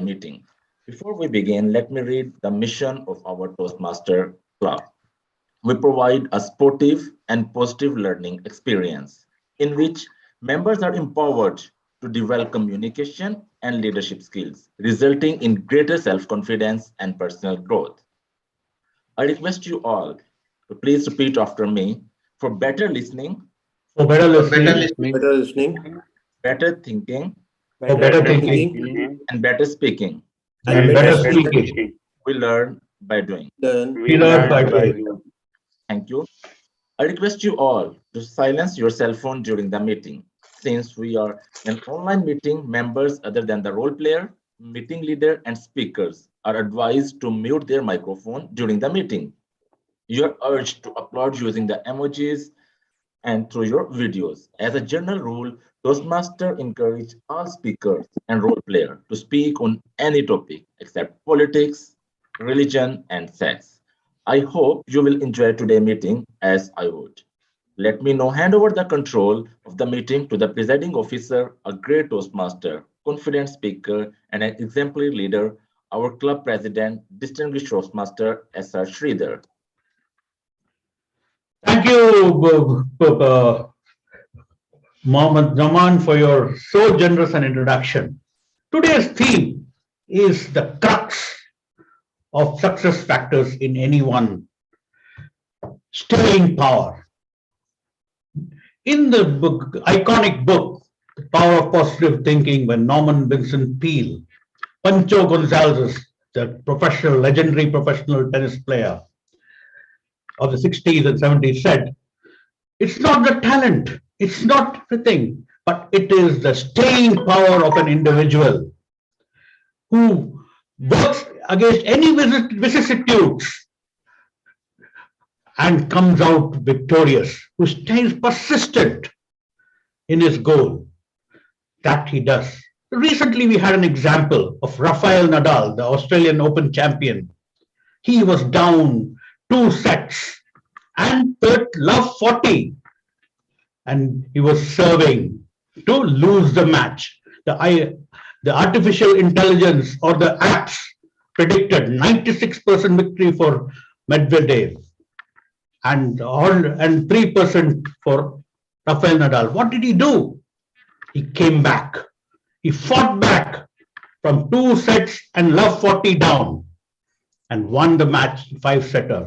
meeting. Before we begin, let me read the mission of our Toastmaster Club. We provide a sportive and positive learning experience in which members are empowered to develop communication and leadership skills, resulting in greater self-confidence and personal growth. I request you all to please repeat after me for better listening, For better listening, Better listening, better thinking, for better thinking, and better speaking. and better speaking. We learn by doing. We learn by doing. Thank you. I request you all to silence your cell phone during the meeting. Since we are an online meeting, members other than the role player, meeting leader, and speakers are advised to mute their microphone during the meeting. You are urged to upload using the emojis and through your videos. As a general rule, Toastmaster encourage all speakers and role player to speak on any topic except politics, religion, and sex. I hope you will enjoy today's meeting as I would. Let me now hand over the control of the meeting to the presiding officer, a great Toastmaster, confident speaker, and an exemplary leader, our club president, distinguished Toastmaster S.R. Sridhar. Thank you, Mohammed Zaman, for your so generous an introduction. Today's theme is the crux of success factors in anyone: staying power. In the iconic book, The Power of Positive Thinking, by Norman Vincent Peale, Pancho Gonzalez, the legendary professional tennis player of the 60s and 70s, said, "It's not the talent, it's not the thing, but it is the staying power of an individual who works against any vicissitudes and comes out victorious, who stays persistent in his goal." That he does. Recently, we had an example of Rafael Nadal, the Australian Open champion. He was down 2 sets and love 40, and he was serving to lose the match. The artificial intelligence or the apps predicted 96% victory for Medvedev and 3% for Rafael Nadal. What did he do? He came back. He fought back from 2 sets and love 40 down and won the match 5-setter.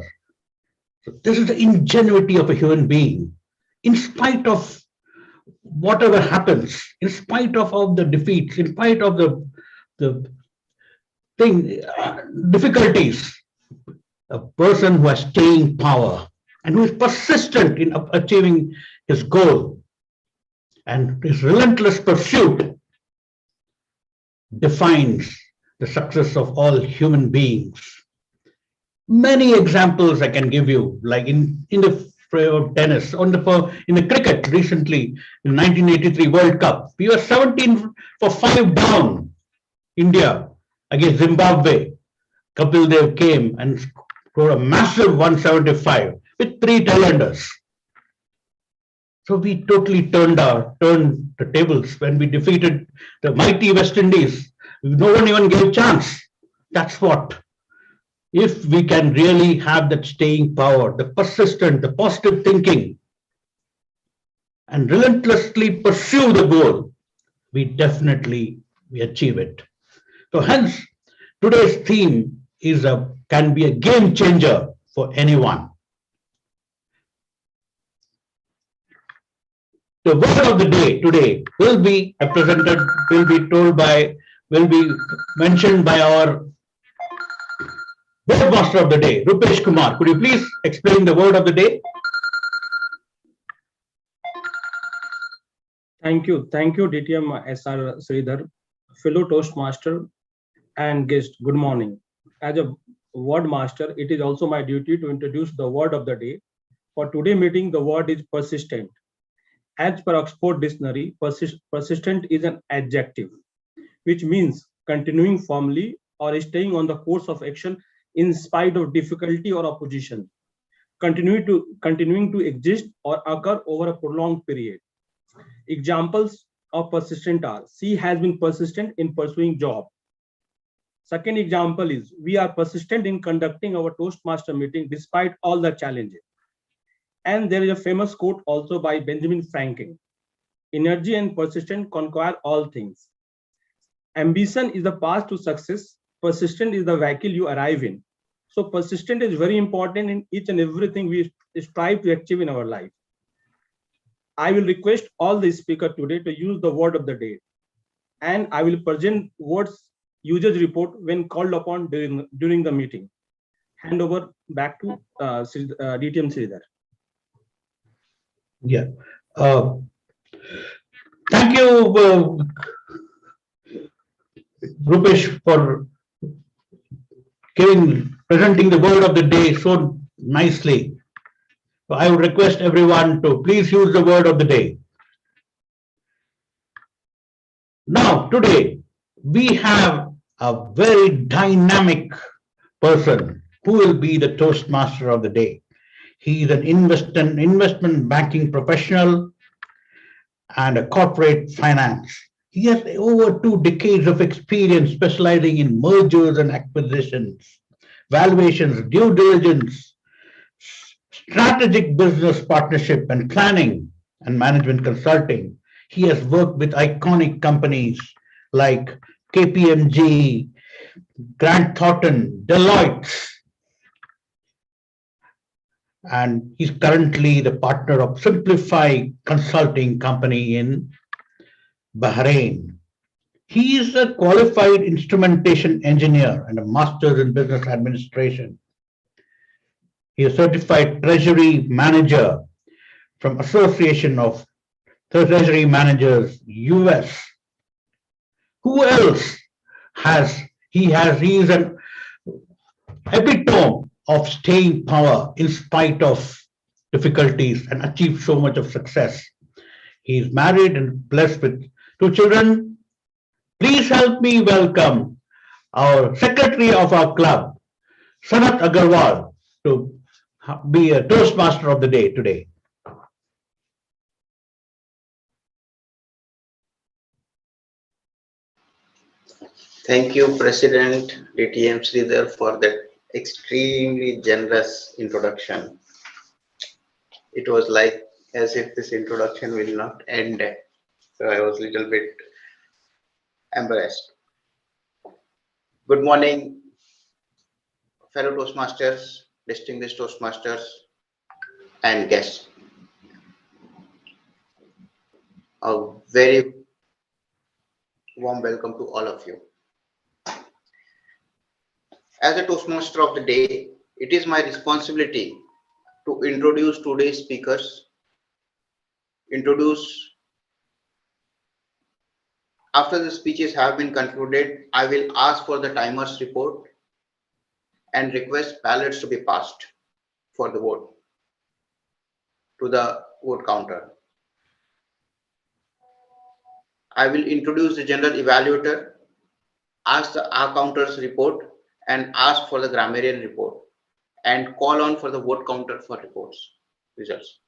So this is the ingenuity of a human being. In spite of whatever happens, in spite of all the defeats, in spite of the difficulties, a person who has staying power and who is persistent in achieving his goal and his relentless pursuit defines the success of all human beings. Many examples I can give you, like in the tennis, in the cricket recently, in 1983 World Cup, we were 17 for 5 down, India against Zimbabwe. Kapil Dev came and scored a massive 175 with 3 tail-enders. So we totally turned the tables when we defeated the mighty West Indies. No one even gave a chance. That's what. If we can really have that staying power, the persistent, the positive thinking, and relentlessly pursue the goal, we achieve it. So hence, today's theme can be a game changer for anyone. The word of the day today will be mentioned by our word master of the day, Rupesh Kumar. Could you please explain the word of the day? Thank you, DTM S.R. Sridhar, fellow Toastmaster and guest. Good morning. As a word master, it is also my duty to introduce the word of the day. For today's meeting, the word is persistent. As per Oxford Dictionary, persistent is an adjective, which means continuing firmly or staying on the course of action in spite of difficulty or opposition, continuing to exist or occur over a prolonged period. Examples of persistent are: C has been persistent in pursuing job. Second example is we are persistent in conducting our Toastmaster meeting despite all the challenges. And there is a famous quote also by Benjamin Franklin: energy and persistence conquer all things. Ambition is the path to success. Persistent is the vehicle you arrive in. So persistent is very important in each and everything we strive to achieve in our life. I will request all the speakers today to use the word of the day, and I will present words usage report when called upon during the meeting. Hand over back to DTM Sridhar. Yeah. Thank you, Rupesh, for presenting the word of the day so nicely. So I would request everyone to please use the word of the day. Now, today, we have a very dynamic person who will be the Toastmaster of the day. He is an investment banking professional and a corporate finance. He has over 2 decades of experience specializing in mergers and acquisitions, valuations, due diligence, strategic business partnership and planning, and management consulting. He has worked with iconic companies like KPMG, Grant Thornton, Deloitte, and he's currently the partner of Simplify Consulting Company in Bahrain. He is a qualified instrumentation engineer and a master's in business administration. He is a certified treasury manager from Association of Treasury Managers US. Who else he is an epitome of staying power in spite of difficulties and achieved so much of success. He is married and blessed with 2 children. Please help me welcome our secretary of our club, Sanat Agarwal, to be a Toastmaster of the day today. Thank you, President DTM Sridhar, for that extremely generous introduction. It was like as if this introduction will not end. So I was a little bit embarrassed. Good morning, fellow Toastmasters, distinguished Toastmasters, and guests. A very warm welcome to all of you. As a Toastmaster of the day, it is my responsibility to introduce today's speakers, after the speeches have been concluded, I will ask for the timer's report and request ballots to be passed for the vote to the vote counter. I will introduce the general evaluator, ask the counter's report, and ask for the grammarian report, and call on for the vote counter for results.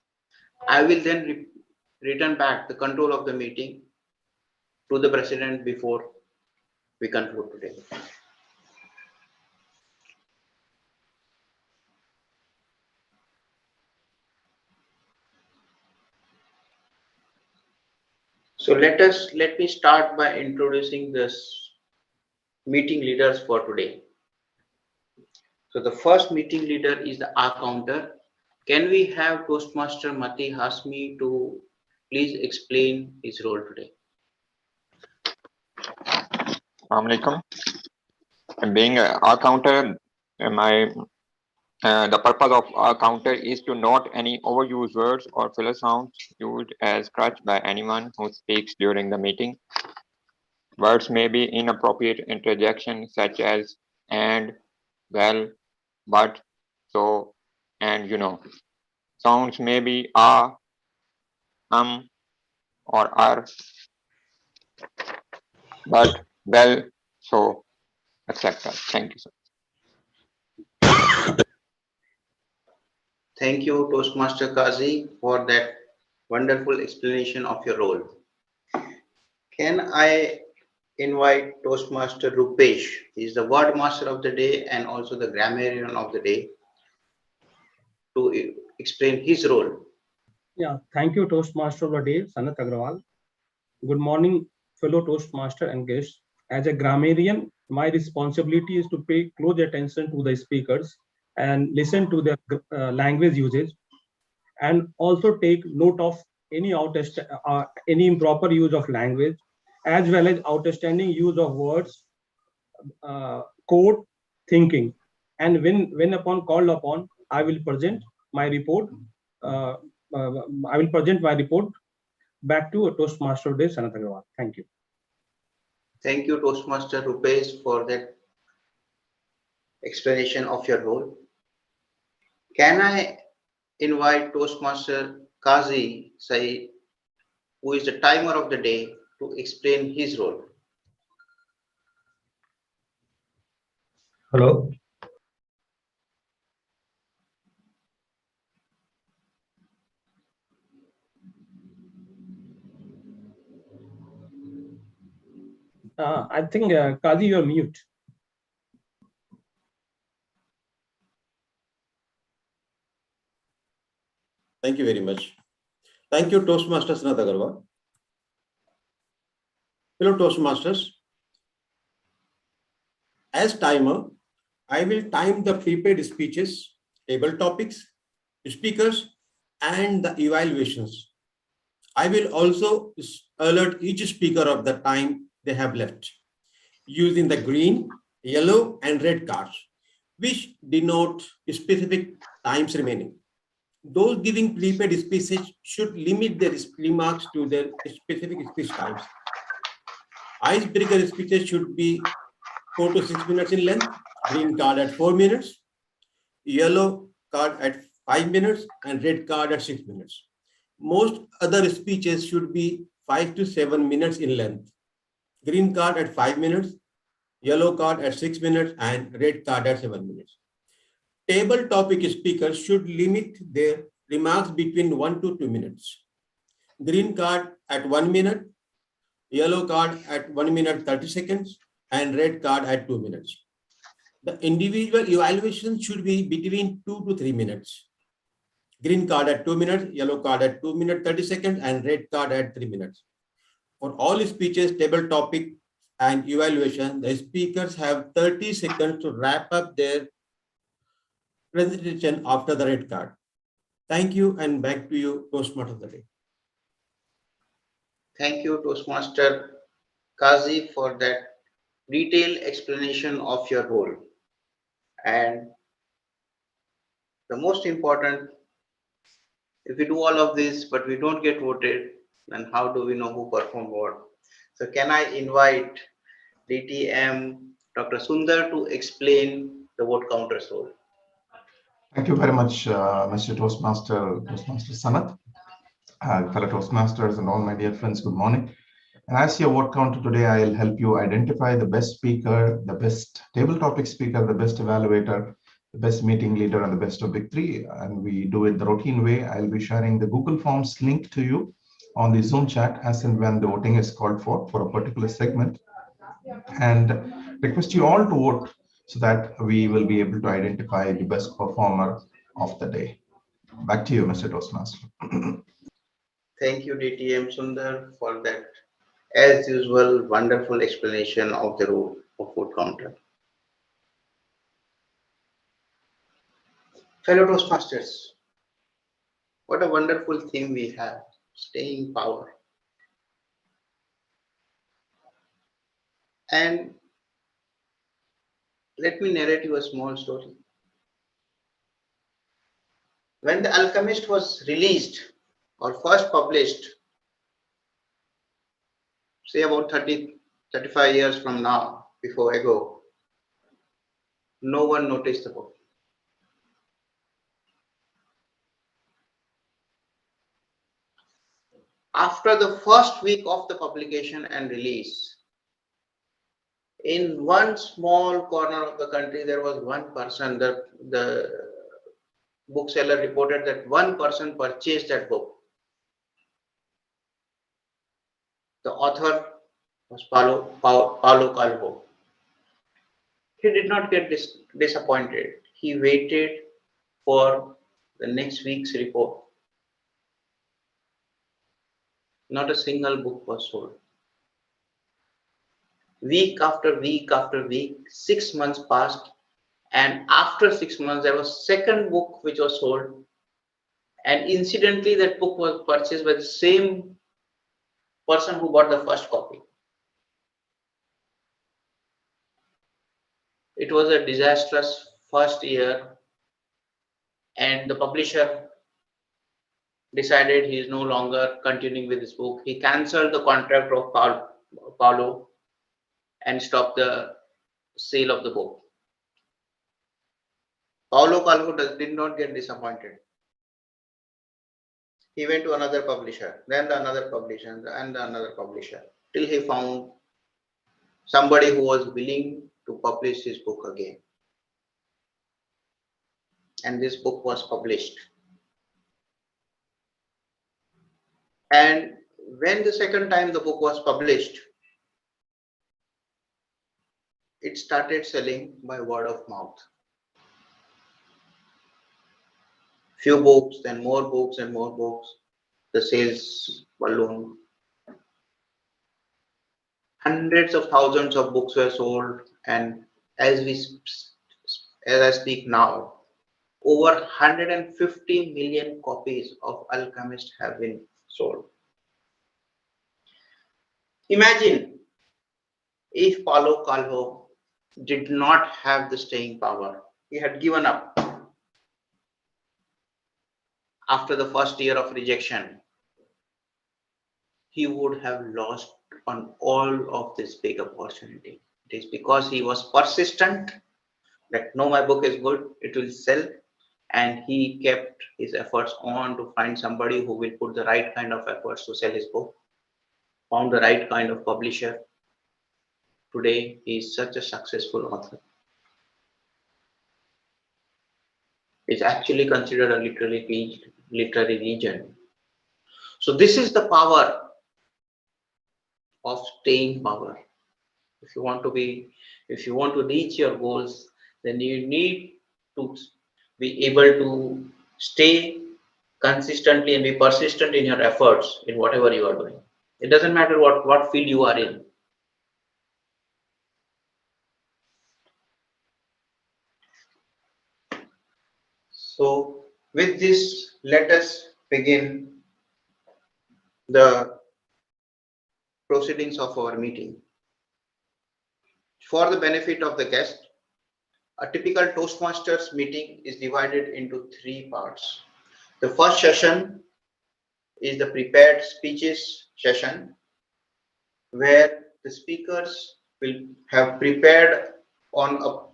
I will then return back the control of the meeting to the president before we conclude today. So let me start by introducing this meeting leaders for today. So the first meeting leader is the R counter. Can we have Toastmaster Mati Hasmi to please explain his role today? Assalamualaikum. Being a counter, the purpose of a counter is to note any overused words or filler sounds used as crutch by anyone who speaks during the meeting. Words may be inappropriate interjection such as and, well, but, so, and you know. Sounds may be or are, but, well, so, etc. Thank you, sir. Thank you, Toastmaster Kazi, for that wonderful explanation of your role. Can I invite Toastmaster Rupesh. He is the word master of the day and also the grammarian of the day to explain his role. Yeah, thank you, Toastmaster of the day, Sanat Agrawal. Good morning, fellow Toastmaster and guests. As a grammarian, my responsibility is to pay close attention to the speakers and listen to their language usage, and also take note of any improper use of language, as well as outstanding use of words, code, thinking. And when upon called upon, I will present my report. Uh, I will present my report back to Toastmaster Day, Sanat Agrawal. Thank you. Thank you, Toastmaster Rupesh, for that explanation of your role. Can I invite Toastmaster Kazi Saeed, who is the timer of the day, to explain his role? Hello. I think, Kazi, you're mute. Thank you very much. Thank you, Toastmasters Sanat Agarwal. Hello, Toastmasters. As timer, I will time the prepared speeches, table topics, speakers, and the evaluations. I will also alert each speaker of the time they have left using the green, yellow, and red cards, which denote specific times remaining. Those giving prepared speeches should limit their remarks to their specific speech times. Icebreaker speeches should be 4 to 6 minutes in length, green card at 4 minutes, yellow card at 5 minutes, and red card at 6 minutes. Most other speeches should be 5 to 7 minutes in length, green card at 5 minutes, yellow card at 6 minutes, and red card at 7 minutes. Table topic speakers should limit their remarks between 1 to 2 minutes. Green card at 1 minute, yellow card at 1 minute 30 seconds, and red card at 2 minutes. The individual evaluation should be between 2 to 3 minutes. Green card at 2 minutes, yellow card at 2 minutes 30 seconds, and red card at 3 minutes. For all speeches, table topic, and evaluation, the speakers have 30 seconds to wrap up their presentation after the red card. Thank you, and back to you, Toastmaster of the day. Thank you, Toastmaster Kazi, for that detailed explanation of your role. And the most important, if we do all of this, but we don't get voted, then how do we know who performed what? So can I invite DTM Dr. Sundar to explain the vote counters role? Thank you very much, Mr. Toastmaster Sanat. Fellow Toastmasters and all my dear friends, good morning. And as your vote counter today, I'll help you identify the best speaker, the best table topic speaker, the best evaluator, the best meeting leader, and the best of big three. And we do it the routine way. I'll be sharing the Google Forms link to you on the Zoom chat as and when the voting is called for a particular segment. And request you all to vote so that we will be able to identify the best performer of the day. Back to you, Mr. Toastmaster. Thank you, DTM Sundar, for that, as usual, wonderful explanation of the role of vote counter. Fellow Toastmasters, what a wonderful theme we have, staying power. And let me narrate you a small story. When The Alchemist was released or first published, say about 35 years from now, before ago, no one noticed the book. After the first week of the publication and release, in one small corner of the country, there was one person, the bookseller reported that one person purchased that book. The author was Paulo Calvo. He did not get disappointed. He waited for the next week's report. Not a single book was sold. Week after week after week, 6 months passed, and after 6 months, there was second book which was sold, and incidentally, that book was purchased by the same person who bought the first copy. It was a disastrous first year, and the publisher decided he is no longer continuing with this book. He cancelled the contract of Paulo and stopped the sale of the book. Paulo Calvo did not get disappointed. He went to another publisher, then another publisher, and another publisher, till he found somebody who was willing to publish his book again. And this book was published. And when the second time the book was published, it started selling by word of mouth. Few books, then more books and more books. The sales ballooned. Hundreds of thousands of books were sold, and as I speak now, over 150 million copies of Alchemist have been sold. Imagine if Paulo Calvo did not have the staying power. He had given up after the first year of rejection. He would have lost on all of this big opportunity. It is because he was persistent that no, my book is good, it will sell, and he kept his efforts on to find somebody who will put the right kind of efforts to sell his book, found the right kind of publisher. Today, he is such a successful author. It's actually considered a literary legend. So this is the power of staying power. If you want to reach your goals, then you need to be able to stay consistently and be persistent in your efforts in whatever you are doing. It doesn't matter what field you are in. So with this, let us begin the proceedings of our meeting. For the benefit of the guest, a typical Toastmasters meeting is divided into 3 parts. The first session is the prepared speeches session, where the speakers will have prepared on a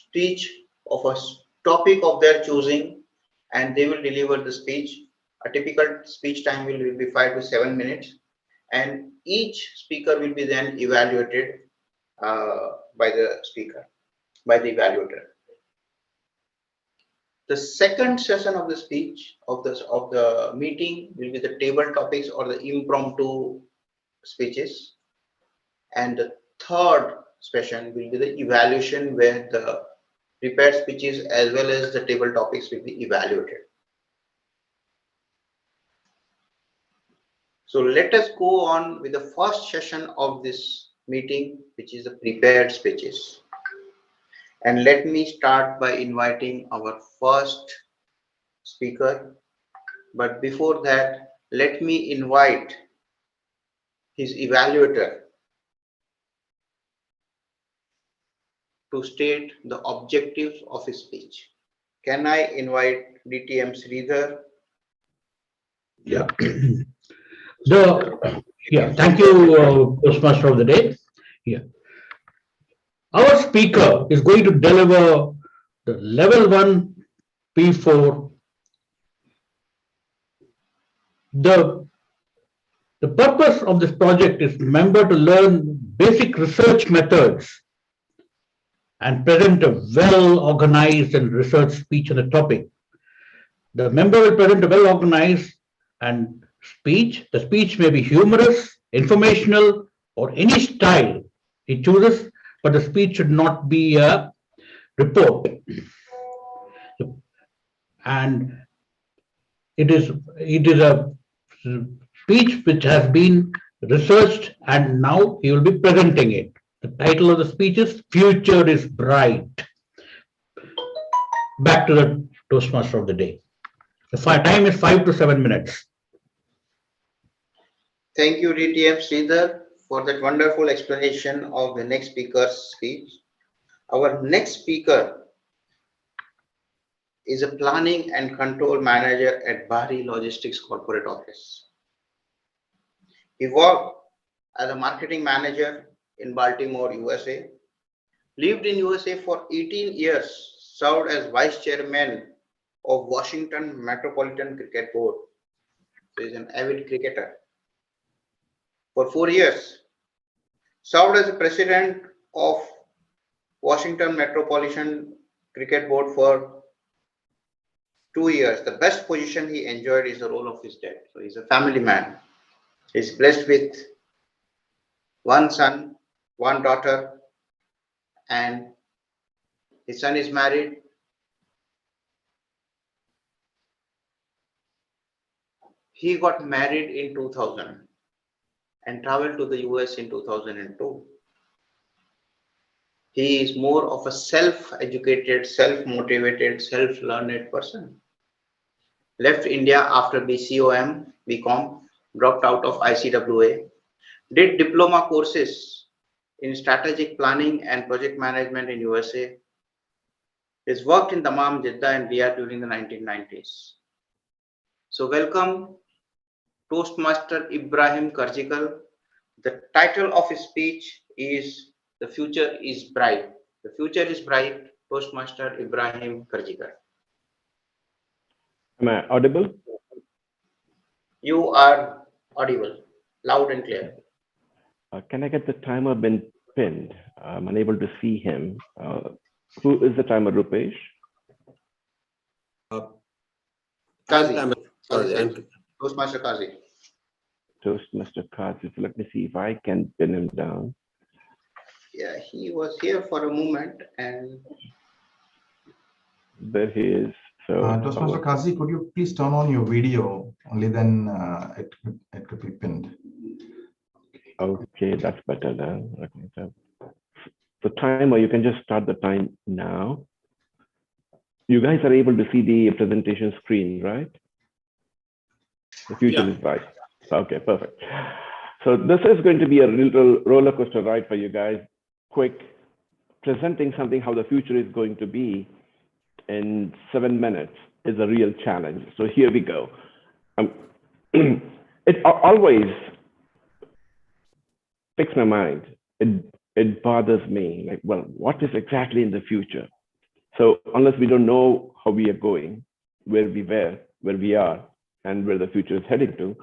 speech of a topic of their choosing, and they will deliver the speech. A typical speech time will be 5 to 7 minutes, and each speaker will be then evaluated by the evaluator. The second session of the speech of the meeting will be the table topics or the impromptu speeches, and the third session will be the evaluation, where the prepared speeches as well as the table topics will be evaluated. So let us go on with the first session of this meeting, which is the prepared speeches. And let me start by inviting our first speaker. But before that, let me invite his evaluator to state the objectives of his speech. Can I invite DTM Sridhar? Yeah. Thank you, Toastmaster of the day. Yeah. Our speaker is going to deliver the level 1 P4. The purpose of this project is member to learn basic research methods and present a well-organized and researched speech on the topic. The member will present a well-organized and speech. The speech may be humorous, informational, or any style he chooses, but the speech should not be a report. And it is a speech which has been researched, and now he will be presenting it. The title of the speech is Future is Bright. Back to the Toastmaster of the day. The time is 5 to 7 minutes. Thank you, DTM Sridhar, for that wonderful explanation of the next speaker's speech. Our next speaker is a planning and control manager at Bahri Logistics Corporate Office. He worked as a marketing manager in Baltimore, USA, lived in USA for 18 years, served as vice chairman of Washington Metropolitan Cricket Board. So he's an avid cricketer. For 4 years, served as the president of Washington Metropolitan Cricket Board for 2 years. The best position he enjoyed is the role of his dad. So he's a family man. He's blessed with one son, one daughter, and his son is married. He got married in 2000 and traveled to the US in 2002. He is more of a self-educated, self-motivated, self-learned person. Left India after BCom, dropped out of ICWA, did diploma courses in strategic planning and project management in USA. He's worked in Dammam, Jeddah, and Riyadh during the 1990s. So welcome, Toastmaster Ibrahim Karjikal. The title of his speech is The Future is Bright. The Future is Bright, Toastmaster Ibrahim Karjikal. Am I audible? You are audible, loud and clear. Can I get the timer been pinned? I'm unable to see him. Who is the timer, Rupesh? Kazi. Toastmaster Kazi. Toastmaster Kazi. So let me see if I can pin him down. Yeah, he was here for a moment and There he is. So Toastmaster Kazi, could you please turn on your video? Only then it could be pinned. okay, that's better now. Okay, so timer, you can just start the time now. You guys are able to see the presentation screen, right? The future is bright. Okay, perfect. So this is going to be a little roller coaster ride for you guys. Quick, presenting something how the future is going to be in 7 minutes is a real challenge. So here we go. It always picks my mind. It bothers me. Like, well, what is exactly in the future? So unless we don't know how we are going, where we were, where we are, and where the future is heading to,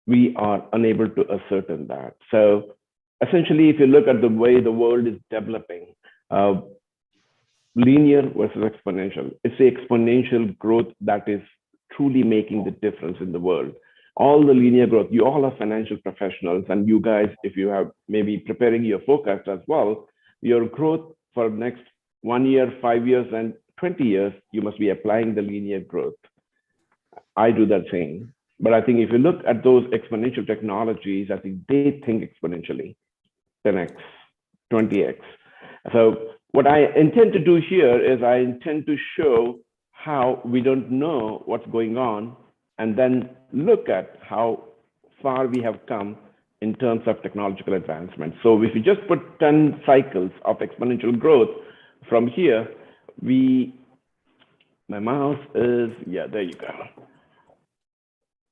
we are unable to ascertain that. So essentially, if you look at the way the world is developing, linear versus exponential, it's the exponential growth that is truly making the difference in the world. All the linear growth, you all are financial professionals, and you guys, if you have maybe preparing your forecast as well, your growth for next 1 year, 5 years, and 20 years, you must be applying the linear growth. I do that same. But I think if you look at those exponential technologies, I think they think exponentially, 10x, 20x. So what I intend to do here is I intend to show how we don't know what's going on, and then look at how far we have come in terms of technological advancement. So if you just put 10 cycles of exponential growth from here, my mouse is, yeah, there you go.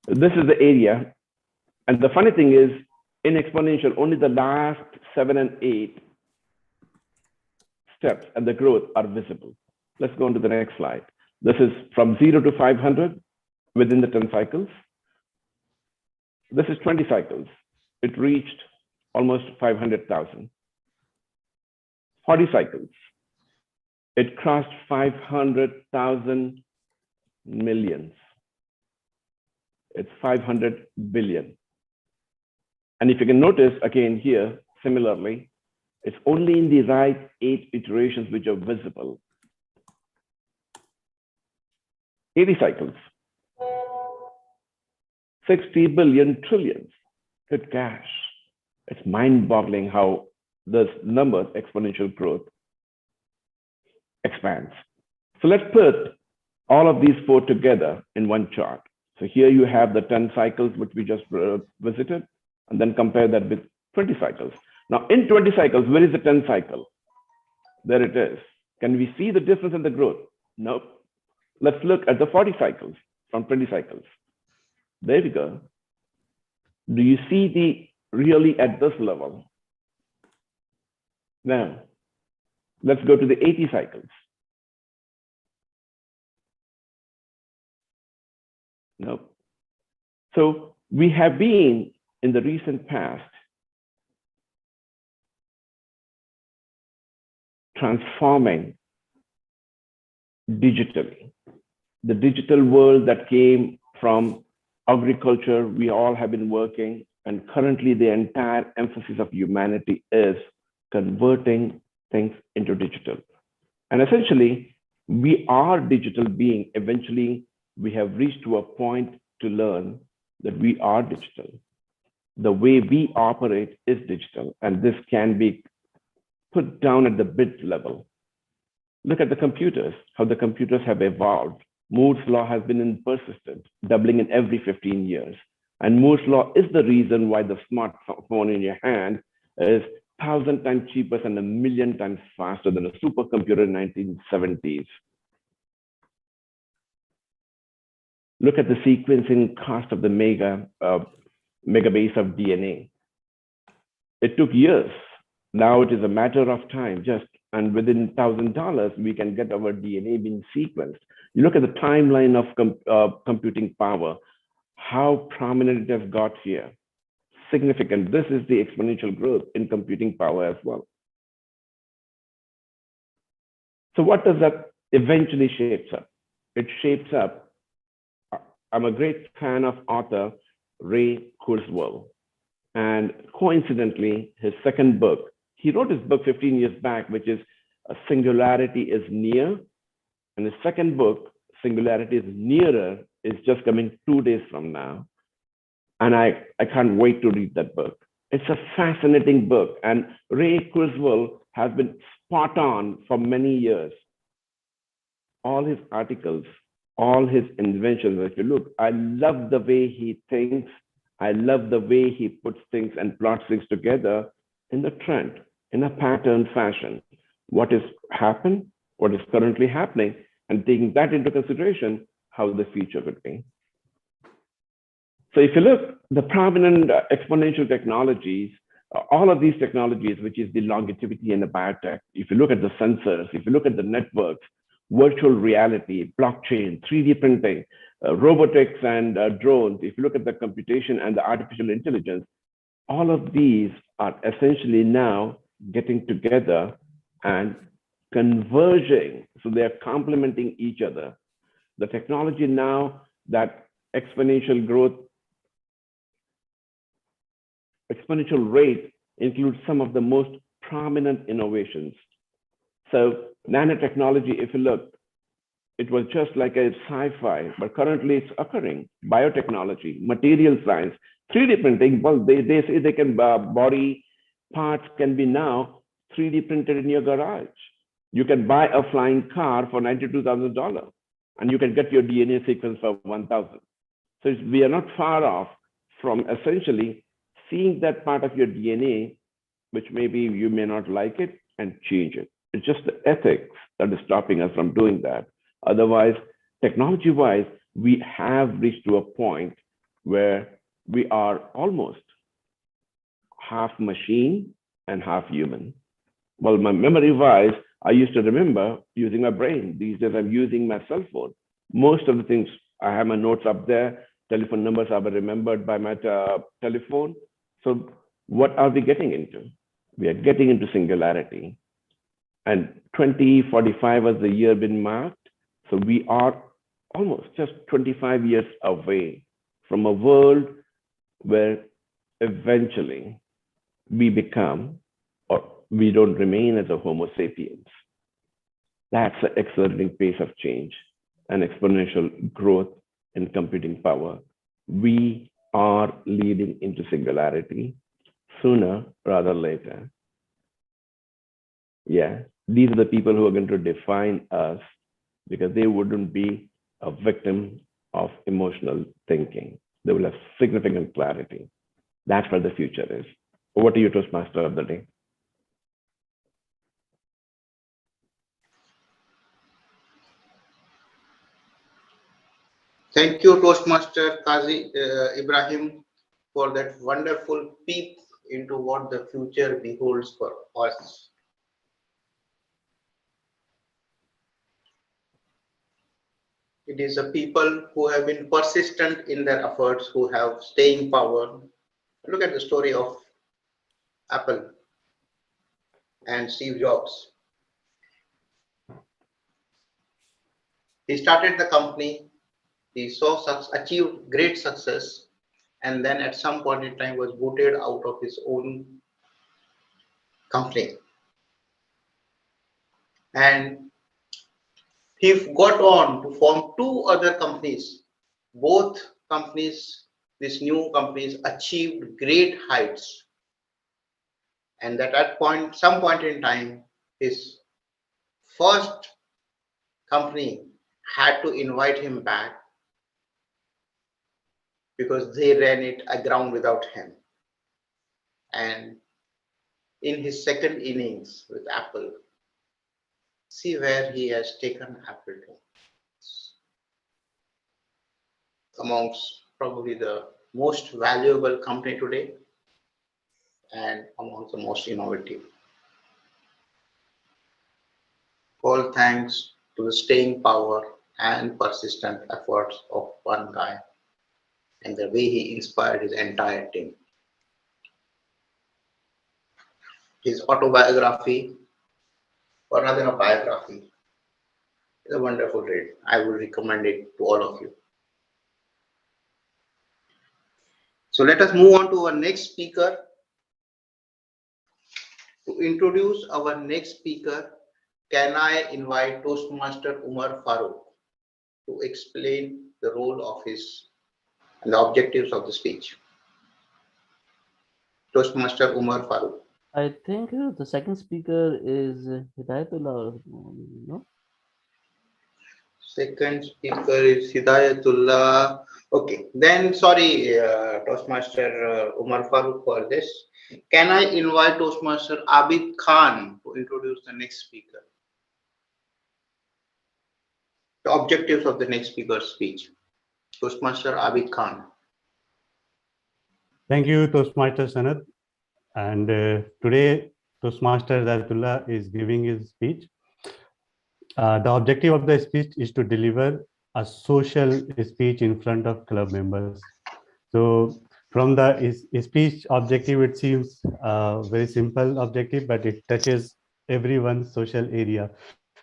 This is the area. And the funny thing is, in exponential, only the last 7 and 8 steps and the growth are visible. Let's go on to the next slide. This is from 0 to 500 within the 10 cycles. This is 20 cycles. It reached almost 500,000. 40 cycles. It crossed 500,000 millions. It's 500 billion. And if you can notice again here, similarly, it's only in the right 8 iterations which are visible. 80 cycles, 60 billion trillions. Good gosh. It's mind-boggling how this number, exponential growth, expands. So let's put all of these 4 together in one chart. So here you have the 10 cycles, which we just visited, and then compare that with 20 cycles. Now in 20 cycles, where is the 10 cycle? There it is. Can we see the difference in the growth? Nope. Let's look at the 40 cycles from 20 cycles. There we go. Do you see the really at this level? Now, let's go to the 80 cycles. Nope. So we have been in the recent past transforming digitally. The digital world that came from agriculture, we all have been working, and currently the entire emphasis of humanity is converting things into digital. And essentially, we are digital being. Eventually, we have reached to a point to learn that we are digital. The way we operate is digital, and this can be put down at the bit level. Look at the computers, how the computers have evolved. Moore's law has been persistent, doubling in every 15 years. And Moore's law is the reason why the smartphone in your hand is 1,000 times cheaper and 1,000,000 times faster than a supercomputer in 1970s. Look at the sequencing cost of the megabase of DNA. It took years. Now it is a matter of time, and within $1,000, we can get our DNA being sequenced. You look at the timeline of computing power, how prominent it has got here. Significant. This is the exponential growth in computing power as well. So what does that eventually shapes up? It shapes up. I'm a great fan of author Ray Kurzweil. And coincidentally, his second book, he wrote his book 15 years back, which is Singularity is Near. And his second book, Singularity is Nearer, is just coming 2 days from now. And I can't wait to read that book. It's a fascinating book. And Ray Kurzweil has been spot on for many years. All his articles, all his inventions, if you look, I love the way he thinks. I love the way he puts things and plots things together in the trend, in a pattern fashion. What is happened, what is currently happening, and taking that into consideration, how the future could be. So if you look, the prominent exponential technologies, all of these technologies, which is the longevity and the biotech, if you look at the sensors, if you look at the networks, virtual reality, blockchain, 3D printing, robotics and drones, if you look at the computation and the artificial intelligence, all of these are essentially now getting together and converging. So they're complementing each other. The technology now, that exponential growth, exponential rate includes some of the most prominent innovations. So nanotechnology, if you look, it was just like a sci-fi, but currently it's occurring. Biotechnology, material science, 3D printing, well, they say they can, body parts can be now 3D printed in your garage. You can buy a flying car for $92,000 and you can get your DNA sequence for $1,000. So we are not far off from essentially seeing that part of your DNA, which maybe you may not like it, and change it. It's just the ethics that is stopping us from doing that. Otherwise, technology-wise, we have reached to a point where we are almost half machine and half human. Well, my memory-wise, I used to remember using my brain. These days, I'm using my cell phone. Most of the things, I have my notes up there. Telephone numbers are remembered by my telephone. So what are we getting into? We are getting into singularity. And 2045 was the year been marked. So we are almost just 25 years away from a world where eventually we become, or we don't remain as a Homo sapiens. That's the accelerating pace of change and exponential growth in computing power. We are leading into singularity sooner rather later. Yeah, these are the people who are going to define us because they wouldn't be a victim of emotional thinking. They will have significant clarity. That's where the future is. Over to you, Toastmaster of the day. Thank you, Toastmaster Qazi Ibrahim, for that wonderful peep into what the future beholds for us. It is the people who have been persistent in their efforts, who have staying power. Look at the story of Apple and Steve Jobs. He started the company, he achieved great success, and then at some point in time was booted out of his own company. And he got on to form two other companies. Both companies, these new companies, achieved great heights. And that at some point in time, his first company had to invite him back because they ran it aground without him. And in his second innings with Apple, see where he has taken Apple to. Amongst probably the most valuable company today and amongst the most innovative. All thanks to the staying power and persistent efforts of one guy and the way he inspired his entire team. His autobiography, or rather a biography, is a wonderful read. I would recommend it to all of you. So let us move on to our next speaker. To introduce our next speaker, can I invite Toastmaster Umar Farooq to explain the role of his and the objectives of the speech. Toastmaster Umar Farooq. I think the second speaker is Hidayatullah, no? Second speaker is Hidayatullah. Okay, then sorry, Toastmaster Umar Farooq for this. Can I invite Toastmaster Abid Khan to introduce the next speaker? The objectives of the next speaker's speech. Toastmaster Abid Khan. Thank you, Toastmaster Sanat. And today, Toastmaster Hidayatullah is giving his speech. The objective of the speech is to deliver a social speech in front of club members. So from the speech objective, it seems a very simple objective, but it touches everyone's social area.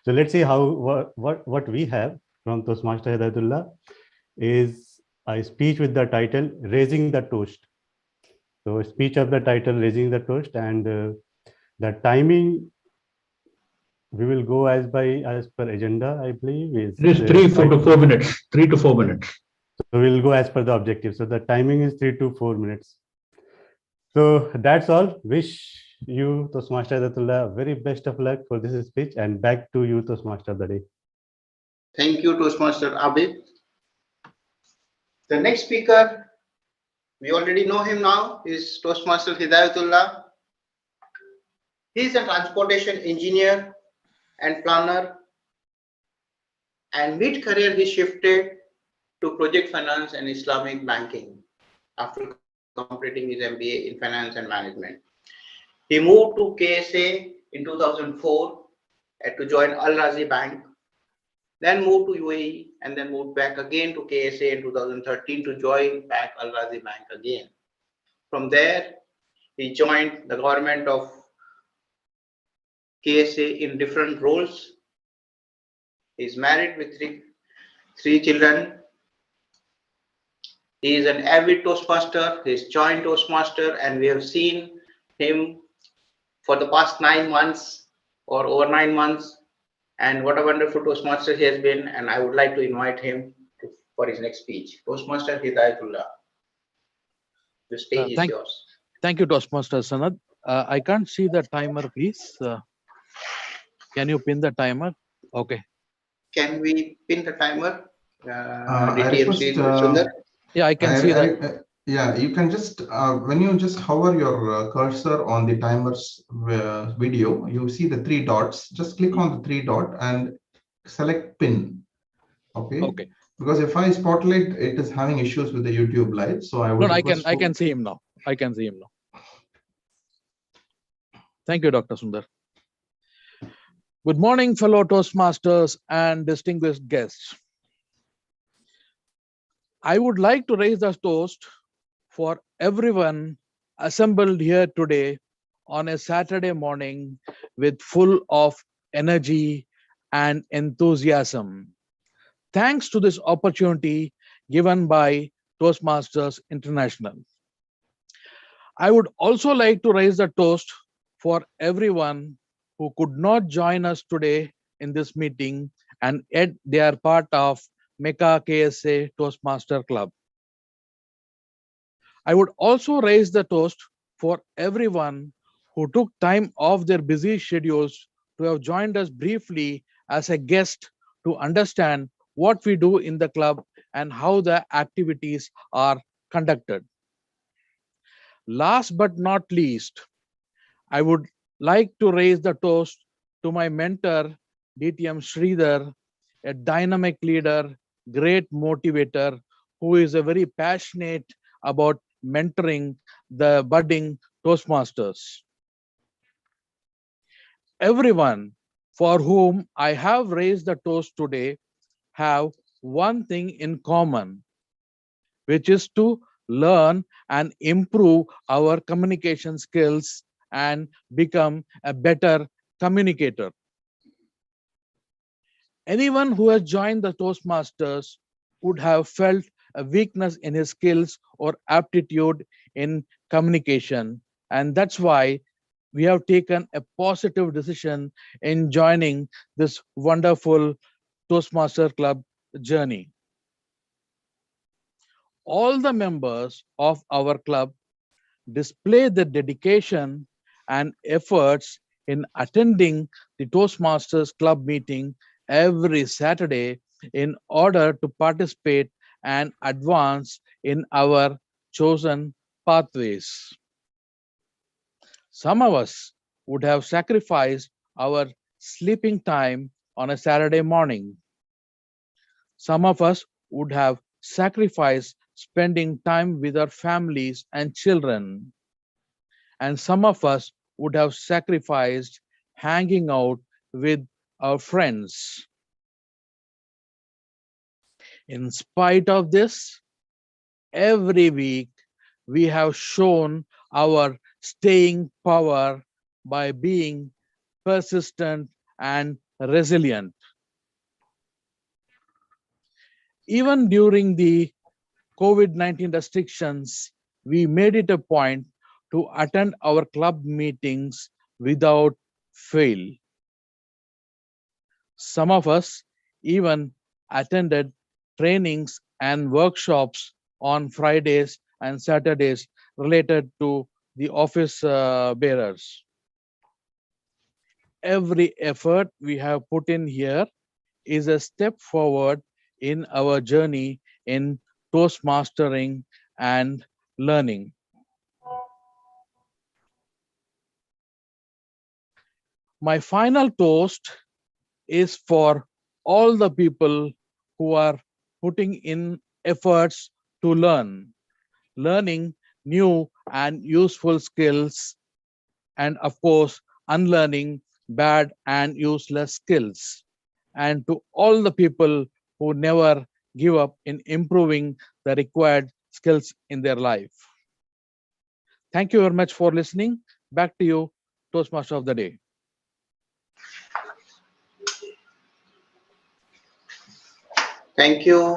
So let's see how what we have from Toastmaster Hidayatullah is a speech with the title Raising the Toast. So speech of the title Raising the Toast, and the timing we will go as per agenda, I believe. It is 3 to 4 minutes. 3 to 4 minutes. So we'll go as per the objective. So the timing is 3 to 4 minutes. So that's all. Wish you, Toastmaster Hidayatullah, very best of luck for this speech, and back to you, Toastmaster of the day. Thank you, Toastmaster Abid. The next speaker, we already know him now, is Toastmaster Hidayatullah. He is a transportation engineer and planner, and mid-career he shifted to project finance and Islamic banking after completing his MBA in finance and management. He moved to KSA in 2004 to join Al Razi Bank, then moved to UAE, and then moved back again to KSA in 2013 to join back Al Razi Bank again. From there, he joined the government of KSA in different roles. He is married with three children. He is an avid Toastmaster. He is joined Toastmaster, and we have seen him for the past 9 months or over 9 months. And what a wonderful Toastmaster he has been. And I would like to invite him for his next speech. Toastmaster Hidayatullah, the stage is yours. Thank you, Toastmaster Sanad. I can't see the timer, please. Can you pin the timer? Okay. Can we pin the timer? I request, DTMC Sundar? Yeah, I can see that. Yeah, you can just, when you just hover your cursor on the timer's video, you see the 3 dots. Just click on the 3 dot and select pin. Okay. Okay. Because if I spotlight, it is having issues with the YouTube live. So I would. No, I can see him now. I can see him now. Thank you, Dr. Sundar. Good morning, fellow Toastmasters and distinguished guests. I would like to raise a toast for everyone assembled here today on a Saturday morning with full of energy and enthusiasm. Thanks to this opportunity given by Toastmasters International. I would also like to raise a toast for everyone who could not join us today in this meeting, and yet they are part of MECA KSA Toastmaster Club. I would also raise the toast for everyone who took time off their busy schedules to have joined us briefly as a guest to understand what we do in the club and how the activities are conducted. Last but not least, I would like to raise the toast to my mentor, DTM Sridhar, a dynamic leader, great motivator, who is a very passionate about mentoring the budding Toastmasters. Everyone for whom I have raised the toast today have one thing in common, which is to learn and improve our communication skills and become a better communicator. Anyone who has joined the Toastmasters would have felt a weakness in his skills or aptitude in communication. And that's why we have taken a positive decision in joining this wonderful Toastmaster Club journey. All the members of our club display the dedication and efforts in attending the Toastmasters Club meeting every Saturday in order to participate and advance in our chosen pathways. Some of us would have sacrificed our sleeping time on a Saturday morning. Some of us would have sacrificed spending time with our families and children. And some of us would have sacrificed hanging out with our friends. In spite of this, every week we have shown our staying power by being persistent and resilient. Even during the COVID-19 restrictions, we made it a point to attend our club meetings without fail. Some of us even attended trainings and workshops on Fridays and Saturdays related to the office bearers. Every effort we have put in here is a step forward in our journey in Toastmastering and learning. My final toast is for all the people who are putting in efforts to learning new and useful skills, and of course, unlearning bad and useless skills. And to all the people who never give up in improving the required skills in their life. Thank you very much for listening. Back to you, Toastmaster of the Day. Thank you,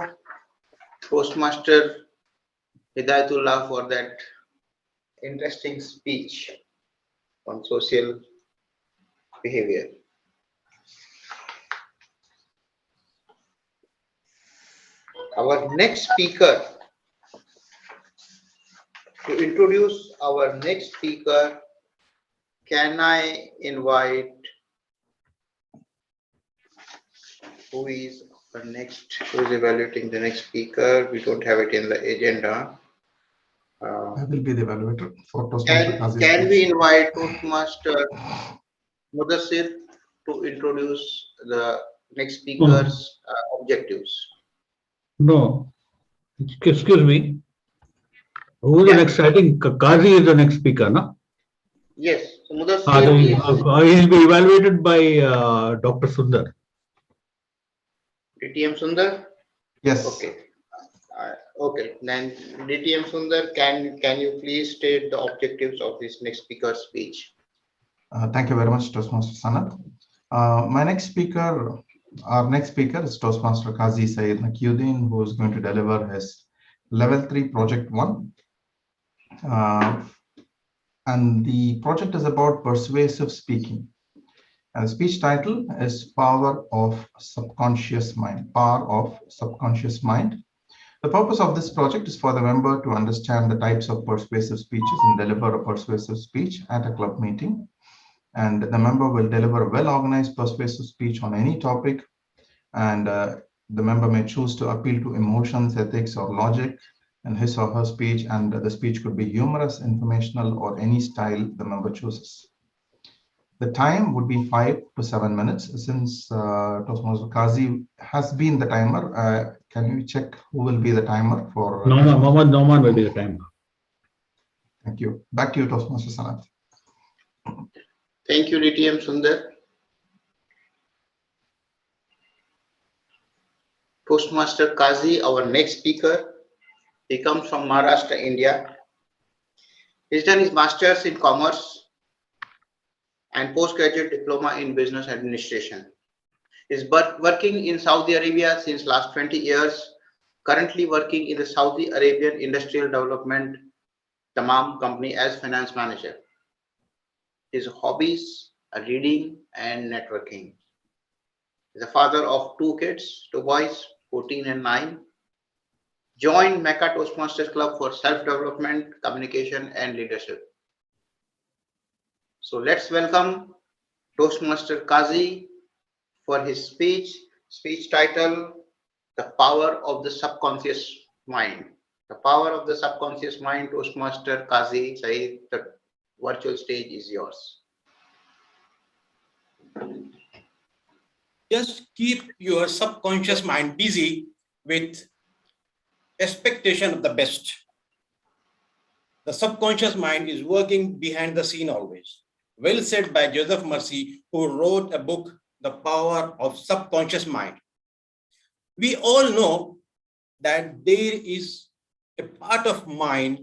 Toastmaster Hidayatullah for that interesting speech on social behavior. Our next speaker, to introduce our next speaker, can I invite who is evaluating the next speaker? We don't have it in the agenda. I will be the evaluator for Toastmaster Kazi's Can we speech. invite Toastmaster Mudassir to introduce the next speaker's objectives? No, excuse me. Who is the Yeah. next? I think Kazi is the next speaker, no? Yes, so Mudassir is He'll be evaluated by Dr. Sundar. DTM Sundar. Yes. Okay. Okay. Then DTM Sundar, can you please state the objectives of this next speaker's speech? Thank you very much, Toastmaster Sanat. Our next speaker is Toastmaster Kazi Syed Nakiuddin, who is going to deliver his Level 3 Project 1. And the project is about persuasive speaking. And the speech title is Power of Subconscious Mind. Power of Subconscious Mind. The purpose of this project is for the member to understand the types of persuasive speeches and deliver a persuasive speech at a club meeting. And the member will deliver a well-organized persuasive speech on any topic. And the member may choose to appeal to emotions, ethics, or logic in his or her speech. And the speech could be humorous, informational, or any style the member chooses. The time would be 5 to 7 minutes. Since Toastmaster Kazi has been the timer, can you check who will be the timer for? Noman will be the timer. Thank you. Back to you, Toastmaster Sanat. Thank you, DTM Sundar. Toastmaster Kazi, our next speaker, he comes from Maharashtra, India. He's done his master's in commerce and postgraduate diploma in business administration. He's working in Saudi Arabia since last 20 years, currently working in the Saudi Arabian Industrial Development Tamam company as finance manager. His hobbies are reading and networking. He's a father of 2 kids, 2 boys, 14 and 9. Joined MECA Toastmasters Club for self-development, communication, and leadership. So let's welcome Toastmaster Kazi for his speech title, The Power of the Subconscious Mind. The Power of the Subconscious Mind. Toastmaster Kazi Syed, the virtual stage is yours. Just keep your subconscious mind busy with expectation of the best. The subconscious mind is working behind the scene always. Well said by Joseph Mercy, who wrote a book, The Power of Subconscious Mind. We all know that there is a part of mind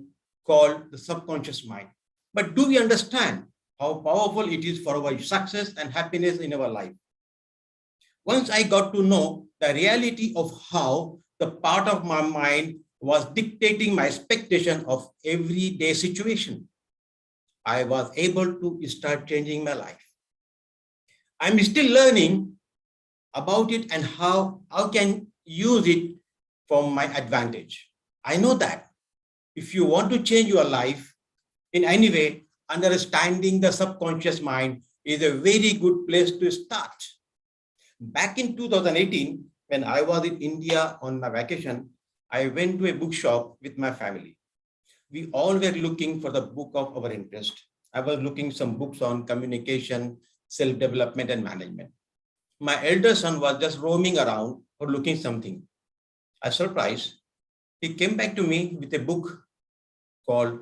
called the subconscious mind. But do we understand how powerful it is for our success and happiness in our life? Once I got to know the reality of how the part of my mind was dictating my expectation of everyday situation, I was able to start changing my life. I'm still learning about it and how I can use it for my advantage. I know that if you want to change your life in any way, understanding the subconscious mind is a very good place to start. Back in 2018, when I was in India on my vacation, I went to a bookshop with my family. We all were looking for the book of our interest. I was looking some books on communication, self-development, and management. My elder son was just roaming around or looking something. I was surprised. He came back to me with a book called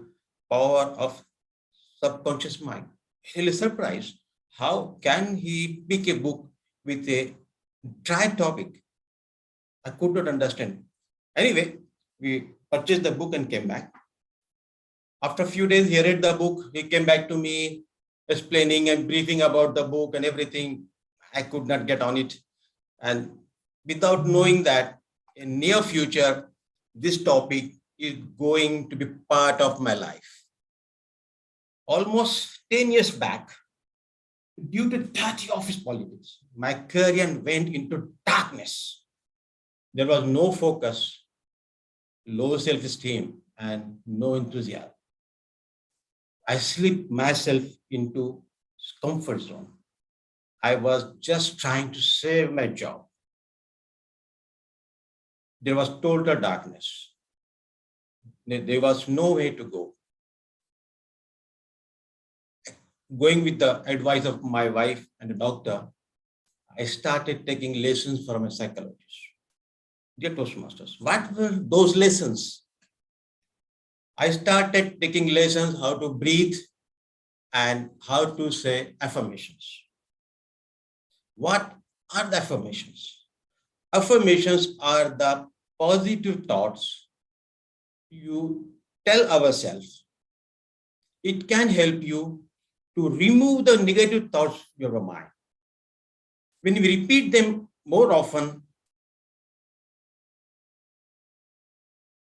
Power of Subconscious Mind. Really surprised. How can he pick a book with a dry topic? I could not understand. Anyway, we purchased the book and came back. After a few days, he read the book. He came back to me explaining and briefing about the book and everything. I could not get on it. And without knowing that in near future, this topic is going to be part of my life. Almost 10 years back, due to dirty office politics, my career went into darkness. There was no focus, low self-esteem, and no enthusiasm. I slipped myself into comfort zone. I was just trying to save my job. There was total darkness. There was no way to go. Going with the advice of my wife and the doctor, I started taking lessons from a psychologist. Dear Toastmasters, what were those lessons? I started taking lessons how to breathe and how to say affirmations. What are the affirmations? Affirmations are the positive thoughts you tell ourselves. It can help you to remove the negative thoughts from your mind. When we repeat them more often,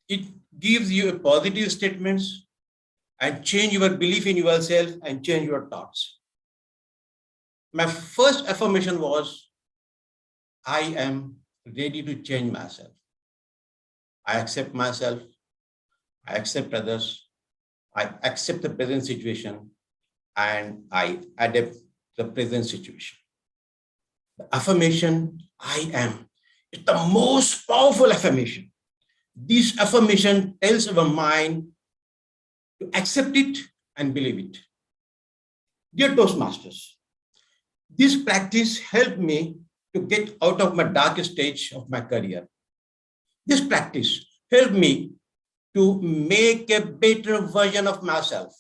it gives you a positive statements and change your belief in yourself and change your thoughts. My first affirmation was, I am ready to change myself. I accept myself. I accept others. I accept the present situation and I adapt the present situation. The affirmation, I am, is the most powerful affirmation. This affirmation tells our mind to accept it and believe it. Dear Toastmasters, this practice helped me to get out of my darkest stage of my career. This practice helped me to make a better version of myself.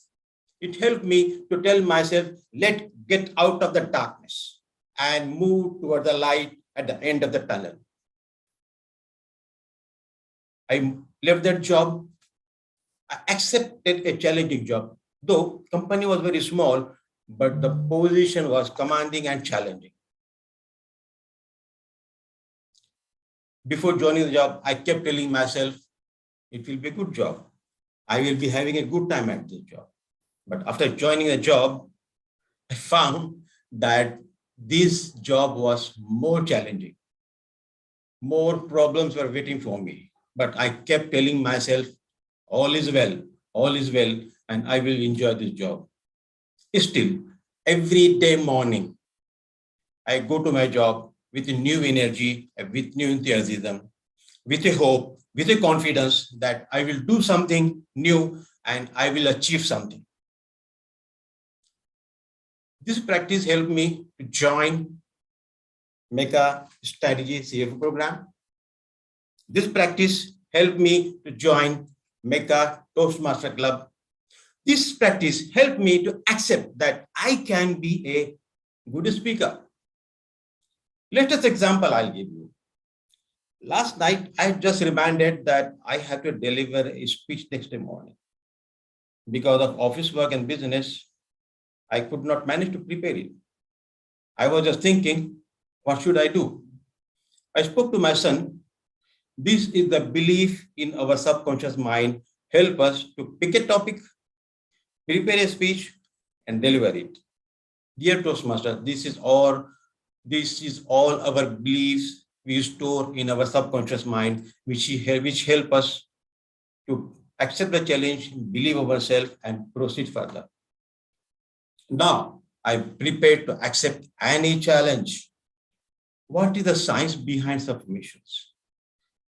It helped me to tell myself, let's get out of the darkness and move toward the light at the end of the tunnel. I left that job. I accepted a challenging job, though company was very small, but the position was commanding and challenging. Before joining the job, I kept telling myself, it will be a good job. I will be having a good time at this job. But after joining the job, I found that this job was more challenging. More problems were waiting for me. But I kept telling myself, all is well, and I will enjoy this job. Still, every day morning, I go to my job with a new energy, with new enthusiasm, with a hope, with a confidence that I will do something new and I will achieve something. This practice helped me to join MECA strategy CFO program. This practice helped me to join MECA Toastmaster Club. This practice helped me to accept that I can be a good speaker. Latest example I'll give you. Last night, I just reminded that I have to deliver a speech next day morning. Because of office work and business, I could not manage to prepare it. I was just thinking, what should I do? I spoke to my son. This is the belief in our subconscious mind, help us to pick a topic, prepare a speech, and deliver it. Dear Toastmaster, this is all our beliefs we store in our subconscious mind, which help us to accept the challenge, believe ourselves, and proceed further. Now, I'm prepared to accept any challenge. What is the science behind affirmations?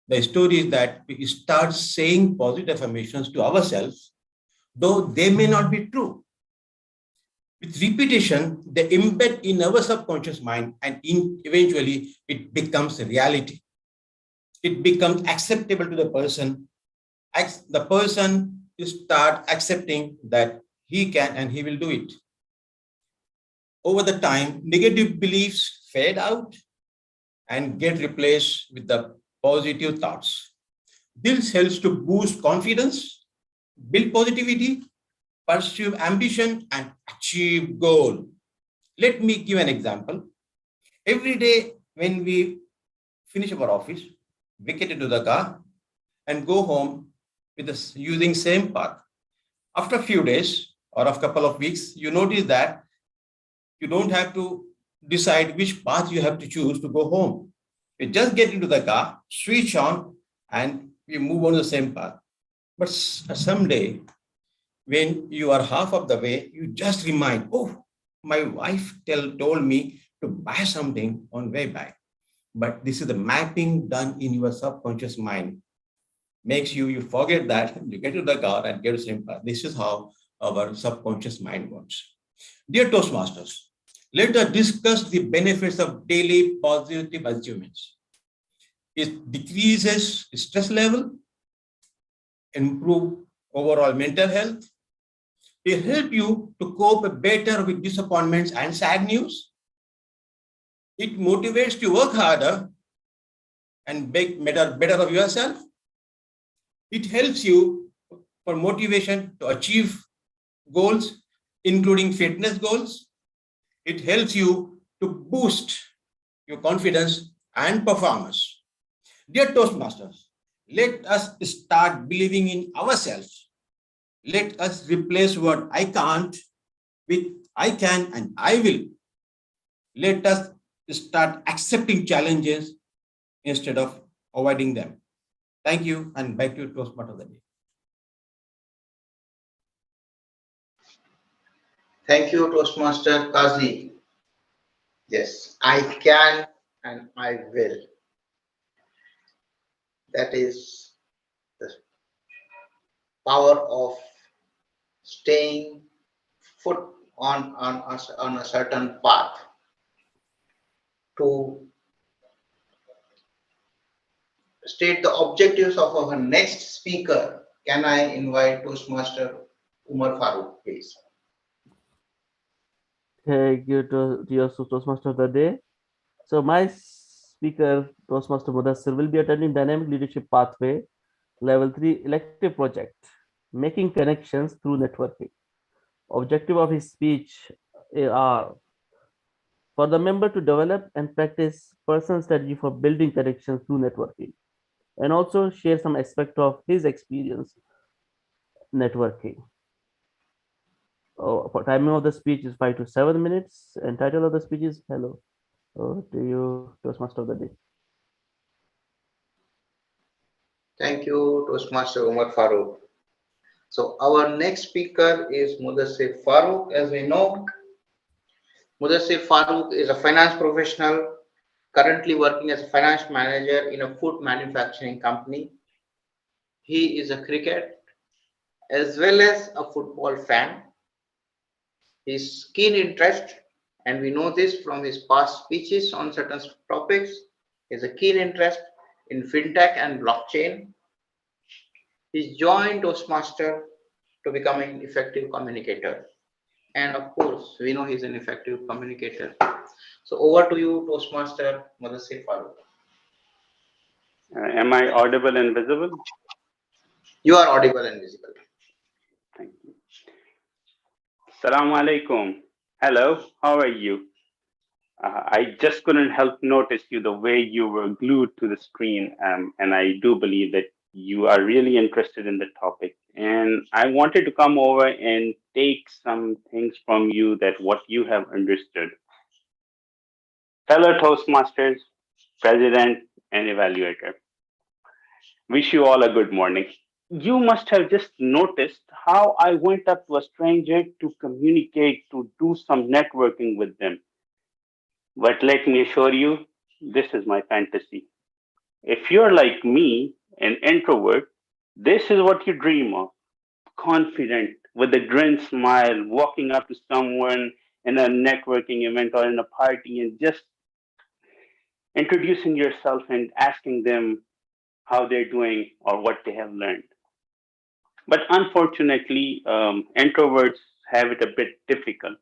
The story is that we start saying positive affirmations to ourselves, though they may not be true. With repetition, they embed in our subconscious mind and eventually it becomes a reality. It becomes acceptable to the person. The person will start accepting that he can and he will do it. Over the time, negative beliefs fade out and get replaced with the positive thoughts. This helps to boost confidence, build positivity, pursue ambition, and achieve goal. Let me give an example. Every day when we finish our office, we get into the car and go home, with this, using same path. After a few days or a couple of weeks, you notice that you don't have to decide which path you have to choose to go home. You just get into the car, switch on, and you move on the same path. But someday, when you are half of the way, you just remind, oh, my wife told me to buy something on way back. But this is the mapping done in your subconscious mind. Makes you forget that, you get to the car and get the same path. This is how our subconscious mind works. Dear Toastmasters, let us discuss the benefits of daily positive achievements. It decreases stress level, improve overall mental health. It help you to cope better with disappointments and sad news. It motivates you to work harder and make better of yourself. It helps you for motivation to achieve goals, including fitness goals. It helps you to boost your confidence and performance. Dear Toastmasters, let us start believing in ourselves. Let us replace what I can't with I can and I will. Let us start accepting challenges instead of avoiding them. Thank you, and back to Toastmaster of the day. Thank you, Toastmaster Kazi. Yes, I can and I will. That is the power of staying foot on a certain path. To state the objectives of our next speaker, can I invite Toastmaster Umar Farooq, please? Thank you to your Toastmaster of the day. So my speaker, Toastmaster Mudassir, will be attending Dynamic Leadership Pathway Level 3 elective project, making connections through networking. Objective of his speech are for the member to develop and practice personal strategy for building connections through networking, and also share some aspect of his experience networking. For timing of the speech is 5 to 7 minutes, and title of the speech is Hello. To you, Toastmaster of the day. Thank you, Toastmaster Umar Farooq. So our next speaker is Mudassir Farooq. As we know, Mudassir Farooq is a finance professional currently working as a finance manager in a food manufacturing company. He is a cricket as well as a football fan. His keen interest, and we know this from his past speeches on certain topics, is a keen interest in fintech and blockchain. He joined Toastmaster to become an effective communicator. And of course, we know he's an effective communicator. So over to you, Toastmaster Mudassir Farooq. Am I audible and visible? You are audible and visible. Thank you. Assalamu alaikum. Hello, how are you? I just couldn't help notice you the way you were glued to the screen, and I do believe that you are really interested in the topic. And I wanted to come over and take some things from you that what you have understood. Fellow Toastmasters, President, and Evaluator, wish you all a good morning. You must have just noticed how I went up to a stranger to communicate, to do some networking with them. But let me assure you, this is my fantasy. If you're like me, an introvert, this is what you dream of. Confident, with a grin smile, walking up to someone in a networking event or in a party and just introducing yourself and asking them how they're doing or what they have learned. But unfortunately, introverts have it a bit difficult.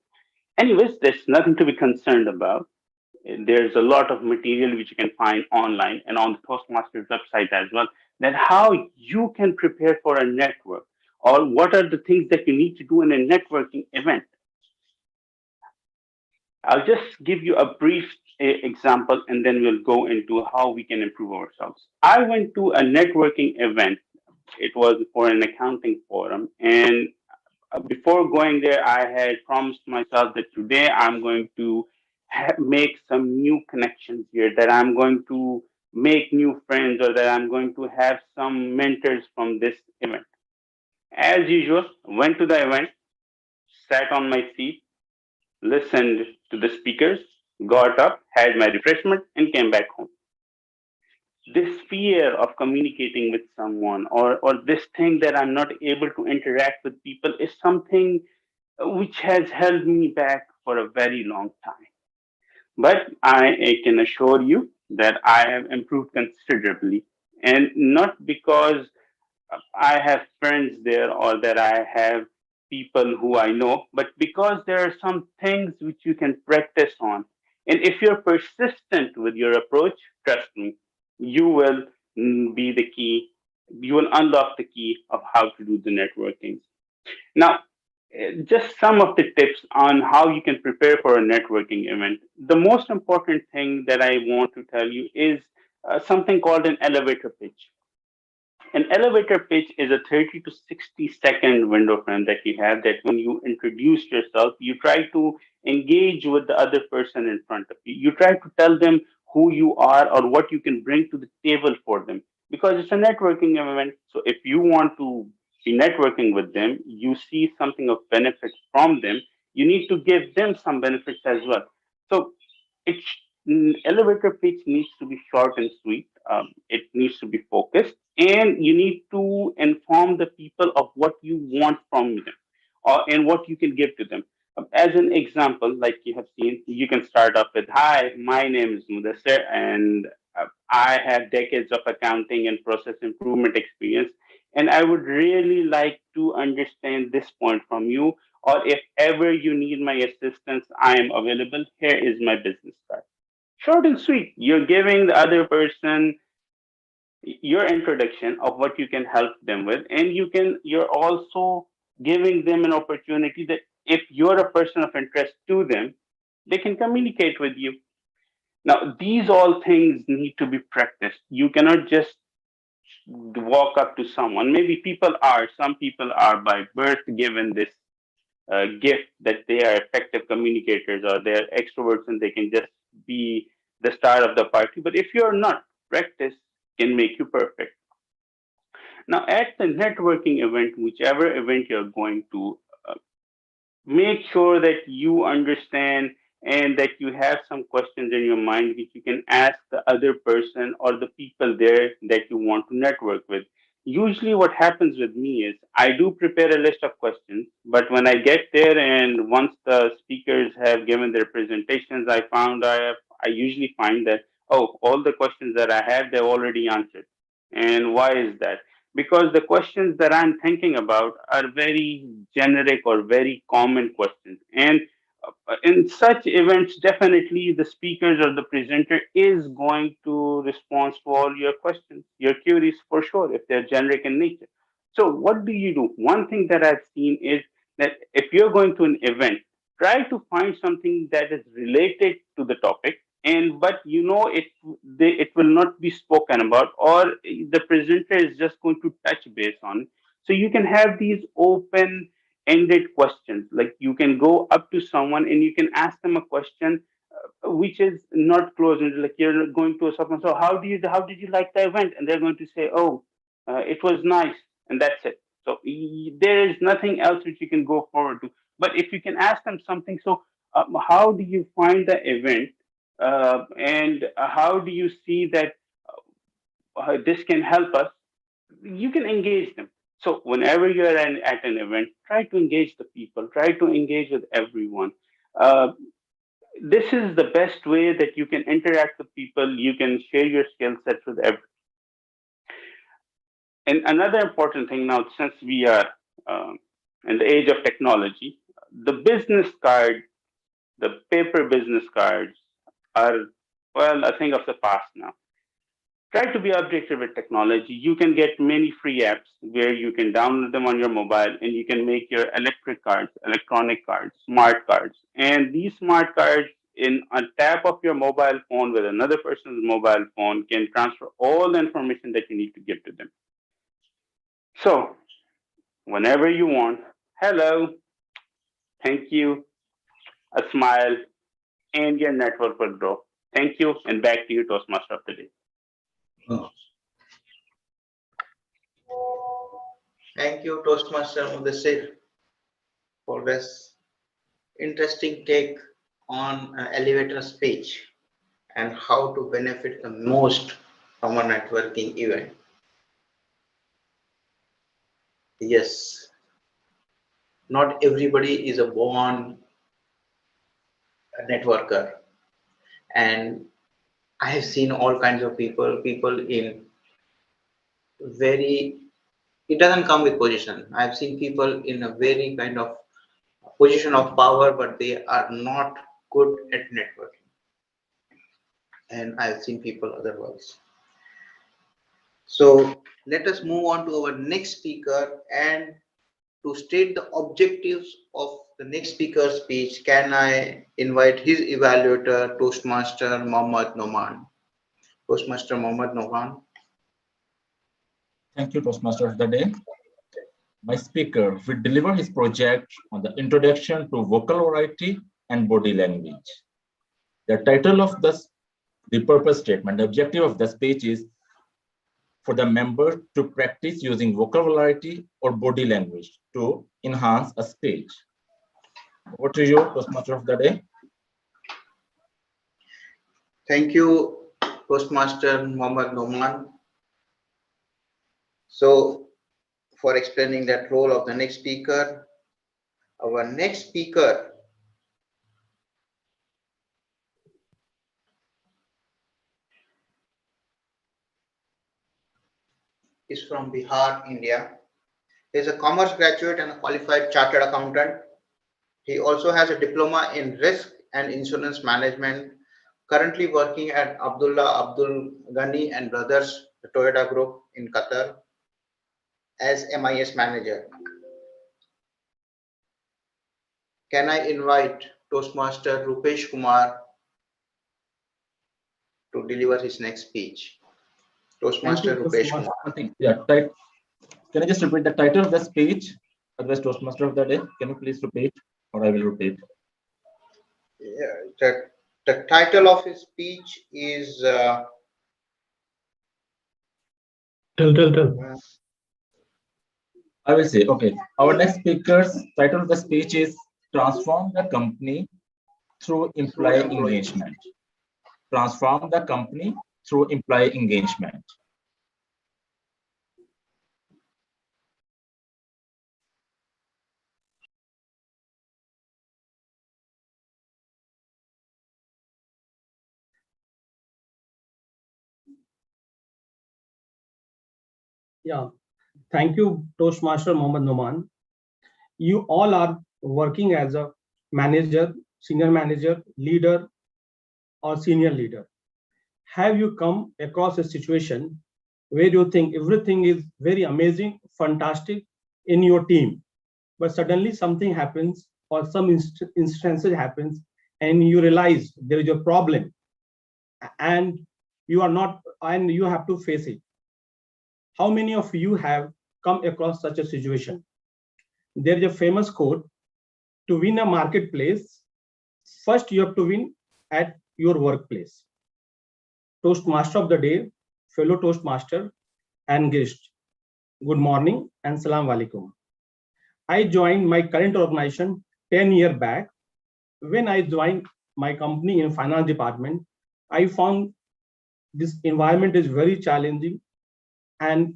Anyways, there's nothing to be concerned about. There's a lot of material which you can find online and on the Toastmasters website as well, that how you can prepare for a network or what are the things that you need to do in a networking event. I'll just give you a brief example and then we'll go into how we can improve ourselves. I went to a networking event It was for an accounting forum. And before going there, I had promised myself that today I'm going to make some new connections here, that I'm going to make new friends, or that I'm going to have some mentors from this event. As usual, went to the event, sat on my seat, listened to the speakers, got up, had my refreshment, and came back home. This fear of communicating with someone, or this thing that I'm not able to interact with people, is something which has held me back for a very long time. But I can assure you that I have improved considerably. And not because I have friends there or that I have people who I know, but because there are some things which you can practice on. And if you're persistent with your approach, trust me, you will be the key. You will unlock the key of how to do the networking. Now, just some of the tips on how you can prepare for a networking event. The most important thing that I want to tell you is something called an elevator pitch. An elevator pitch is a 30 to 60-second window frame that you have, that when you introduce yourself, you try to engage with the other person in front of you. You try to tell them who you are or what you can bring to the table for them, because it's a networking event. So if you want to be networking with them, you see something of benefit from them, you need to give them some benefits as well. So it elevator pitch needs to be short and sweet. It needs to be focused, and you need to inform the people of what you want from them, or and what you can give to them. As an example, like you have seen, you can start off with, "Hi, my name is Mudassir, and I have decades of accounting and process improvement experience, and I would really like to understand this point from you. Or if ever you need my assistance, I am available. Here is my business card." Short and sweet. You're giving the other person your introduction of what you can help them with, and you're also giving them an opportunity that if you're a person of interest to them, they can communicate with you. Now, these all things need to be practiced. You cannot just walk up to someone. Maybe some people are by birth given this gift that they are effective communicators, or they're extroverts and they can just be the star of the party. But if you're not, practice can make you perfect. Now, at the networking event, whichever event you're going to, uh, make sure that you understand and that you have some questions in your mind which you can ask the other person or the people there that you want to network with. Usually, what happens with me is I do prepare a list of questions, but when I get there and once the speakers have given their presentations, I usually find that, oh, all the questions that I have, they've already answered. And why is that? Because the questions that I'm thinking about are very generic or very common questions. And in such events, definitely the speakers or the presenter is going to respond to all your questions, your queries for sure, if they're generic in nature. So, what do you do? One thing that I've seen is that if you're going to an event, try to find something that is related to the topic, and but it will not be spoken about, or the presenter is just going to touch base on it. So you can have these open ended questions, like you can go up to someone and you can ask them a question which is not closed, and like you're going to someone, so how did you like the event, and they're going to say, oh, it was nice, and that's it. So there is nothing else which you can go forward to. But if you can ask them something, so how do you find the event, and how do you see that this can help us, you can engage them. So whenever you're at an event, try to engage the people, try to engage with everyone. uh, this is the best way that you can interact with people. You can share your skill sets with everyone. And another important thing now, since we are in the age of technology, the business card, the paper business cards are, well, a thing of the past now. Try to be updated with technology. You can get many free apps where you can download them on your mobile and you can make your electric cards, electronic cards, smart cards. And these smart cards, in a tap of your mobile phone with another person's mobile phone, can transfer all the information that you need to give to them. So whenever you want, hello, thank you, a smile, and your network will grow. Thank you, and back to you, Toastmaster of the day. Thank you, Toastmaster Mudassir, for this interesting take on elevator speech and how to benefit the most from a networking event. Yes, not everybody is a born networker, and I have seen all kinds of people in very, it doesn't come with position. I've seen people in a very kind of position of power, but they are not good at networking. And I've seen people otherwise. So let us move on to our next speaker, and to state the objectives of the next speaker's speech, can I invite his evaluator, Toastmaster Mohammad Noman. Toastmaster Mohammad Noman. Thank you, Toastmaster of the day. My speaker will deliver his project on the introduction to vocal variety and body language. The title of the purpose statement, the objective of the speech is for the member to practice using vocabulary or body language to enhance a speech. Over to you, Toastmaster of the day. Thank you, Toastmaster Mohammad Noman. So, for explaining that role of the next speaker, our next speaker is from Bihar, India. He is a commerce graduate and a qualified chartered accountant. He also has a diploma in risk and insurance management, currently working at Abdullah Abdul Ghani and Brothers, the Toyota Group in Qatar, as MIS manager. Can I invite Toastmaster Rupesh Kumar to deliver his next speech? Toastmaster Rupesh Kumar. Yeah, can I just repeat the title of the speech? Otherwise, Toastmaster of the day, can you please repeat, or I will repeat? Yeah, the title of his speech is Tell. I will say, okay. Our next speaker's title of the speech is Transform the Company through Employee Engagement. Transform the company through employee engagement. Yeah, thank you, Toastmaster Mohammad Noman. You all are working as a manager, senior manager, leader, or senior leader. Have you come across a situation where you think everything is very amazing, fantastic in your team, but suddenly something happens or some instances happens and you realize there is a problem and you are not, and you have to face it? How many of you have come across such a situation? There is a famous quote: to win a marketplace, first you have to win at your workplace. Toastmaster of the day, fellow Toastmaster and guest, good morning and salam alaikum. I joined my current organization 10 years back. When I joined my company in finance department, I found this environment is very challenging and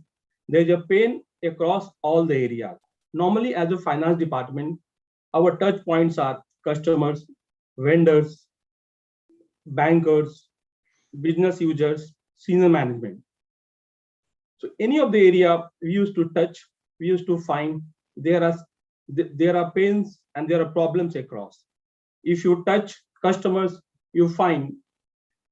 there's a pain across all the areas. Normally, as a finance department, our touch points are customers, vendors, bankers, business users, senior management. So any of the area we used to touch, we used to find there are pains and there are problems across. If you touch customers, you find,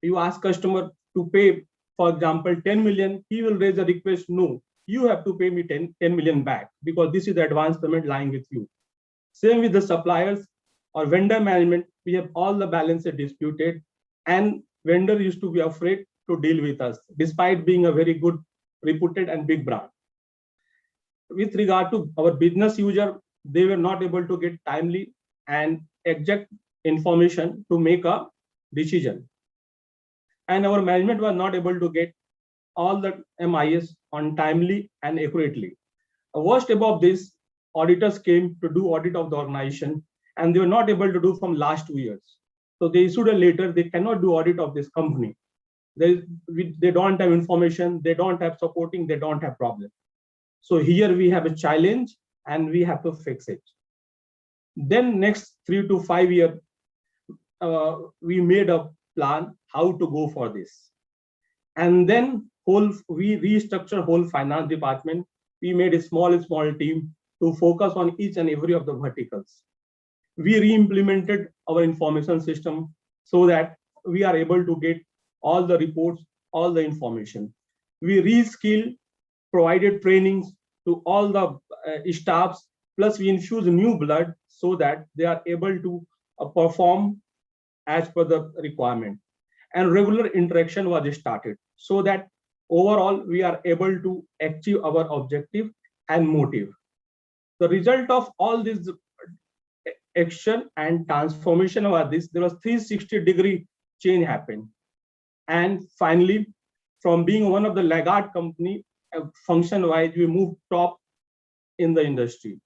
you ask customer to pay, for example, 10 million, he will raise a request, no, you have to pay me 10 million back because this is the advance payment lying with you. Same with the suppliers or vendor management, we have all the balances disputed and vendor used to be afraid to deal with us despite being a very good reputed and big brand. with regard to our business user, they were not able to get timely and exact information to make a decision. And our management was not able to get all the MIS on timely and accurately. Worst above this, auditors came to do audit of the organization and they were not able to do from last 2 years. So they issued a letter, they cannot do audit of this company. They don't have information, they don't have supporting, they don't have problem. So here we have a challenge and we have to fix it. Then next 3 to 5 years, we made a plan how to go for this. And then we restructured whole finance department. We made a small team to focus on each and every of the verticals. We re-implemented our information system so that we are able to get all the reports, all the information. We re-skilled, provided trainings to all the staffs, plus we infused new blood so that they are able to perform as per the requirement. And regular interaction was started so that overall we are able to achieve our objective and motive. The result of all this action and transformation was this: there was 360-degree change happened. And finally, from being one of the laggard company, function wise, we moved top in the industry.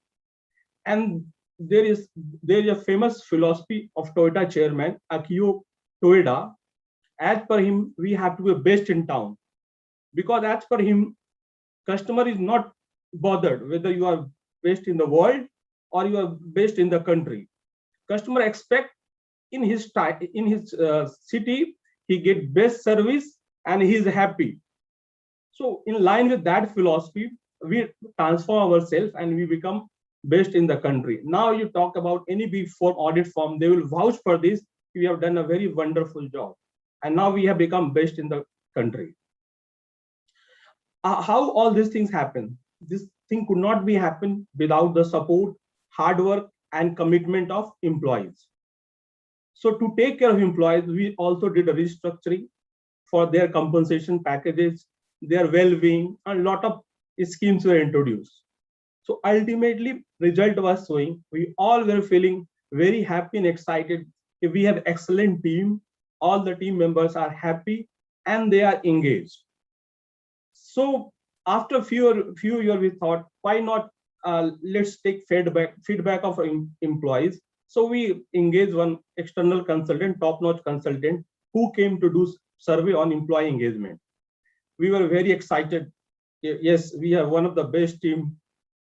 And there is a famous philosophy of Toyota chairman Akio Toyoda. As per him, we have to be best in town, because as per him, customer is not bothered whether you are based in the world or you are based in the country. Customer expect in his city he get best service and he is happy. So in line with that philosophy, we transform ourselves and we become best in the country. Now you talk about any big four audit firm, they will vouch for this. We have done a very wonderful job, and now we have become best in the country. How all these things happen? This thing could not be happen without the support, hard work, and commitment of employees. So to take care of employees, we also did a restructuring for their compensation packages, their well-being, and a lot of schemes were introduced. So ultimately, result was showing. We all were feeling very happy and excited. If we have excellent team, all the team members are happy and they are engaged. So after few years, we thought, why not let's take feedback of employees. So we engaged one external consultant, top-notch consultant, who came to do survey on employee engagement. We were very excited. Yes, we have one of the best team,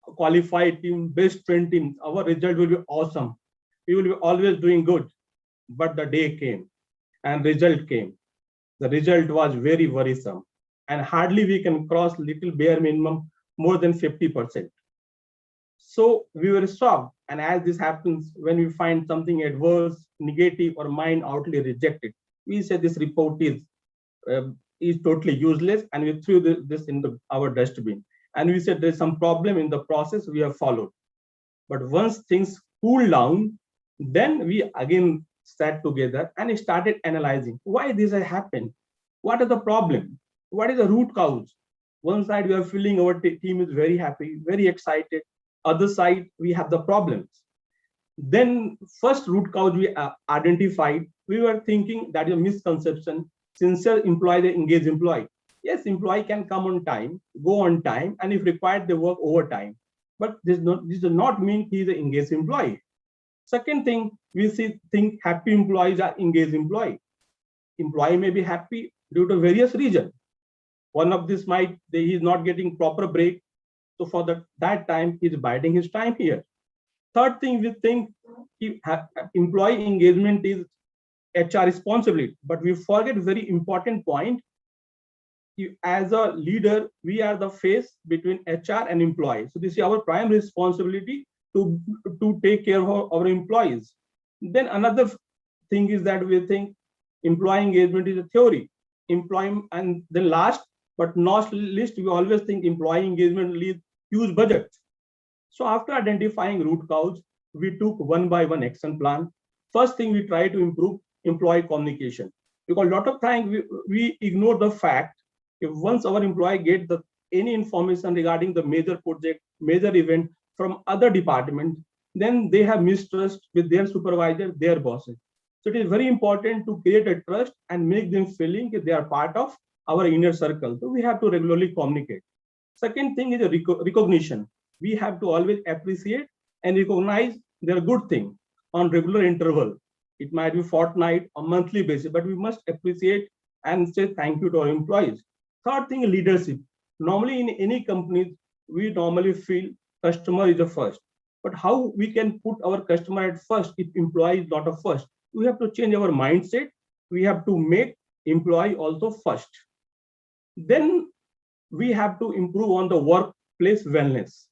qualified team, best trained team. Our result will be awesome. We will be always doing good. But the day came and result came. The result was very worrisome, and hardly we can cross little bare minimum more than 50%. So we were shocked. And as this happens, when we find something adverse, negative, or mind outly rejected, we say this report is totally useless, and we threw this in our dustbin. And we said there's some problem in the process we have followed. But once things cooled down, then we again sat together and started analyzing why this has happened. What are the problem? What is the root cause? One side we are feeling our team is very happy, very excited. Other side we have the problems. Then first root cause we identified, we were thinking that is a misconception. Sincere employee, they engage employee. Yes, employee can come on time, go on time, and if required, they work overtime. But this does not mean he is an engaged employee. Second thing, we think happy employees are engaged employee. Employee may be happy due to various reasons. One of this might he is not getting proper break, so for that time he is biding his time here. Third thing, we think employee engagement is HR responsibility, but we forget very important point. As a leader, we are the face between HR and employees. So this is our prime responsibility to take care of our employees. Then another thing is that we think employee engagement is a theory. And the last but not least, we always think employee engagement leads huge budget. So after identifying root cause, we took one by one action plan. First thing, we try to improve employee communication, because a lot of times we ignore the fact if once our employee get the any information regarding the major project, major event from other departments, then they have mistrust with their supervisor, their bosses. So it is very important to create a trust and make them feeling that they are part of our inner circle. So we have to regularly communicate. Second thing is a recognition. We have to always appreciate and recognize their good thing on regular interval. It might be fortnight or monthly basis, but we must appreciate and say thank you to our employees. Third thing, leadership. Normally in any company, we normally feel customer is the first. But how we can put our customer at first if employee is not a first? We have to change our mindset. We have to make employee also first. Then we have to improve on the workplace wellness.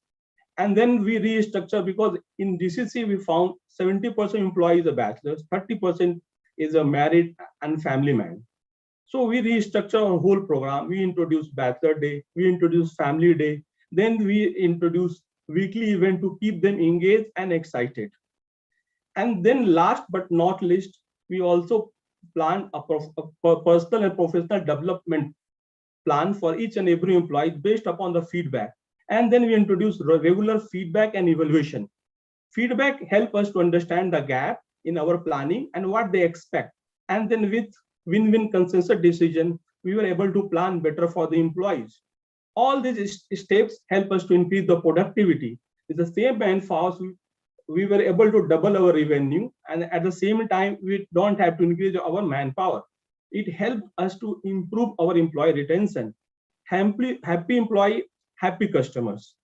And then we restructure, because in GCC we found 70% employees are bachelors, 30% is a married and family man. So we restructure our whole program. We introduce bachelor day, we introduce family day, then we introduce weekly event to keep them engaged and excited. And then last but not least, we also plan a personal and professional development plan for each and every employee based upon the feedback. And then we introduce regular feedback and evaluation. Feedback help us to understand the gap in our planning and what they expect. And then with win-win consensus decision, we were able to plan better for the employees. All these steps help us to increase the productivity. With the same manpower, we were able to double our revenue, and at the same time, we don't have to increase our manpower. It helped us to improve our employee retention. Happy employee, happy customers.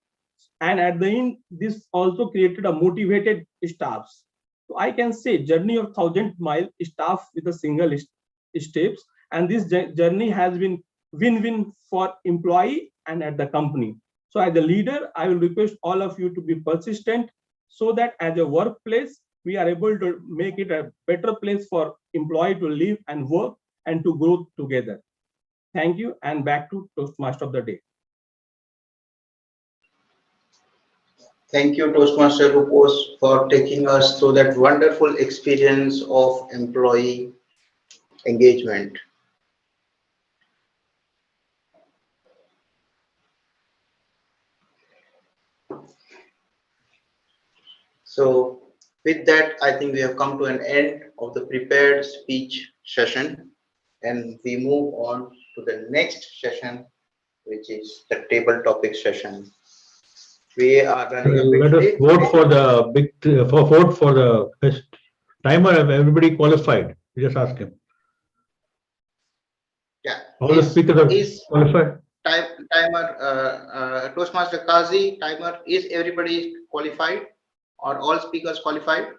And at the end, this also created a motivated staffs. So I can say journey of 1,000-mile staff with a single steps. And this journey has been win-win for employee and at the company. So as a leader, I will request all of you to be persistent so that as a workplace, we are able to make it a better place for employee to live and work and to grow together. Thank you, and back to Toastmaster of the day. Thank you, Toastmaster Rupos, for taking us through that wonderful experience of employee engagement. So with that, I think we have come to an end of the prepared speech session, and we move on to the next session, which is the table topic session. We are running a bit Let us late. vote for the vote for the best timer. Have everybody qualified? Just ask him. Yeah. All the speakers are qualified. Timer, Toastmaster Kazi, timer, is everybody qualified or all speakers qualified?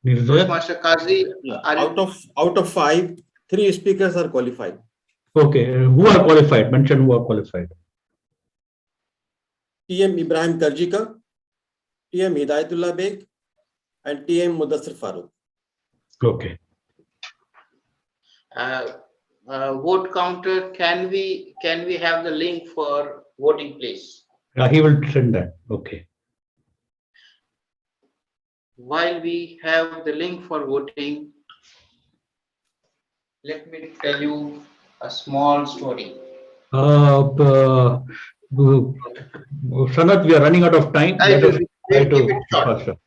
Toastmaster Kazi, out of 5, 3 speakers are qualified. Okay, who are qualified? Mention who are qualified. TM Ibrahim Karjika, TM Hidayatullah Beg, and TM Mudassir Farooq. Okay. Vote counter, can we have the link for voting, please? He will send that. Okay. While we have the link for voting, let me tell you a small story. Sanat, we are running out of time. We'll keep it short.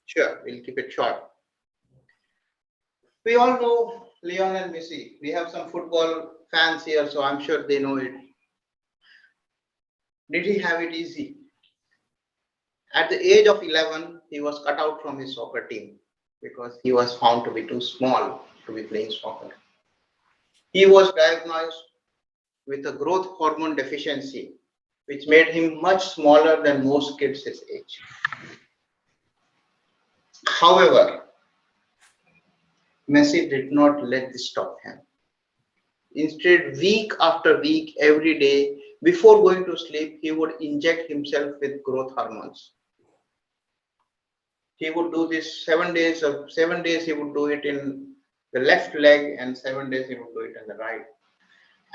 Sure, we'll keep it short. We all know Lionel Messi. We have some football fans here, so I'm sure they know it. Did he have it easy? At the age of 11, he was cut out from his soccer team because he was found to be too small to be playing soccer. He was diagnosed with a growth hormone deficiency, which made him much smaller than most kids his age. However, Messi did not let this stop him. Instead, week after week, every day, before going to sleep, he would inject himself with growth hormones. He would do this 7 days. 7 days he would do it in the left leg, and 7 days he would do it in the right.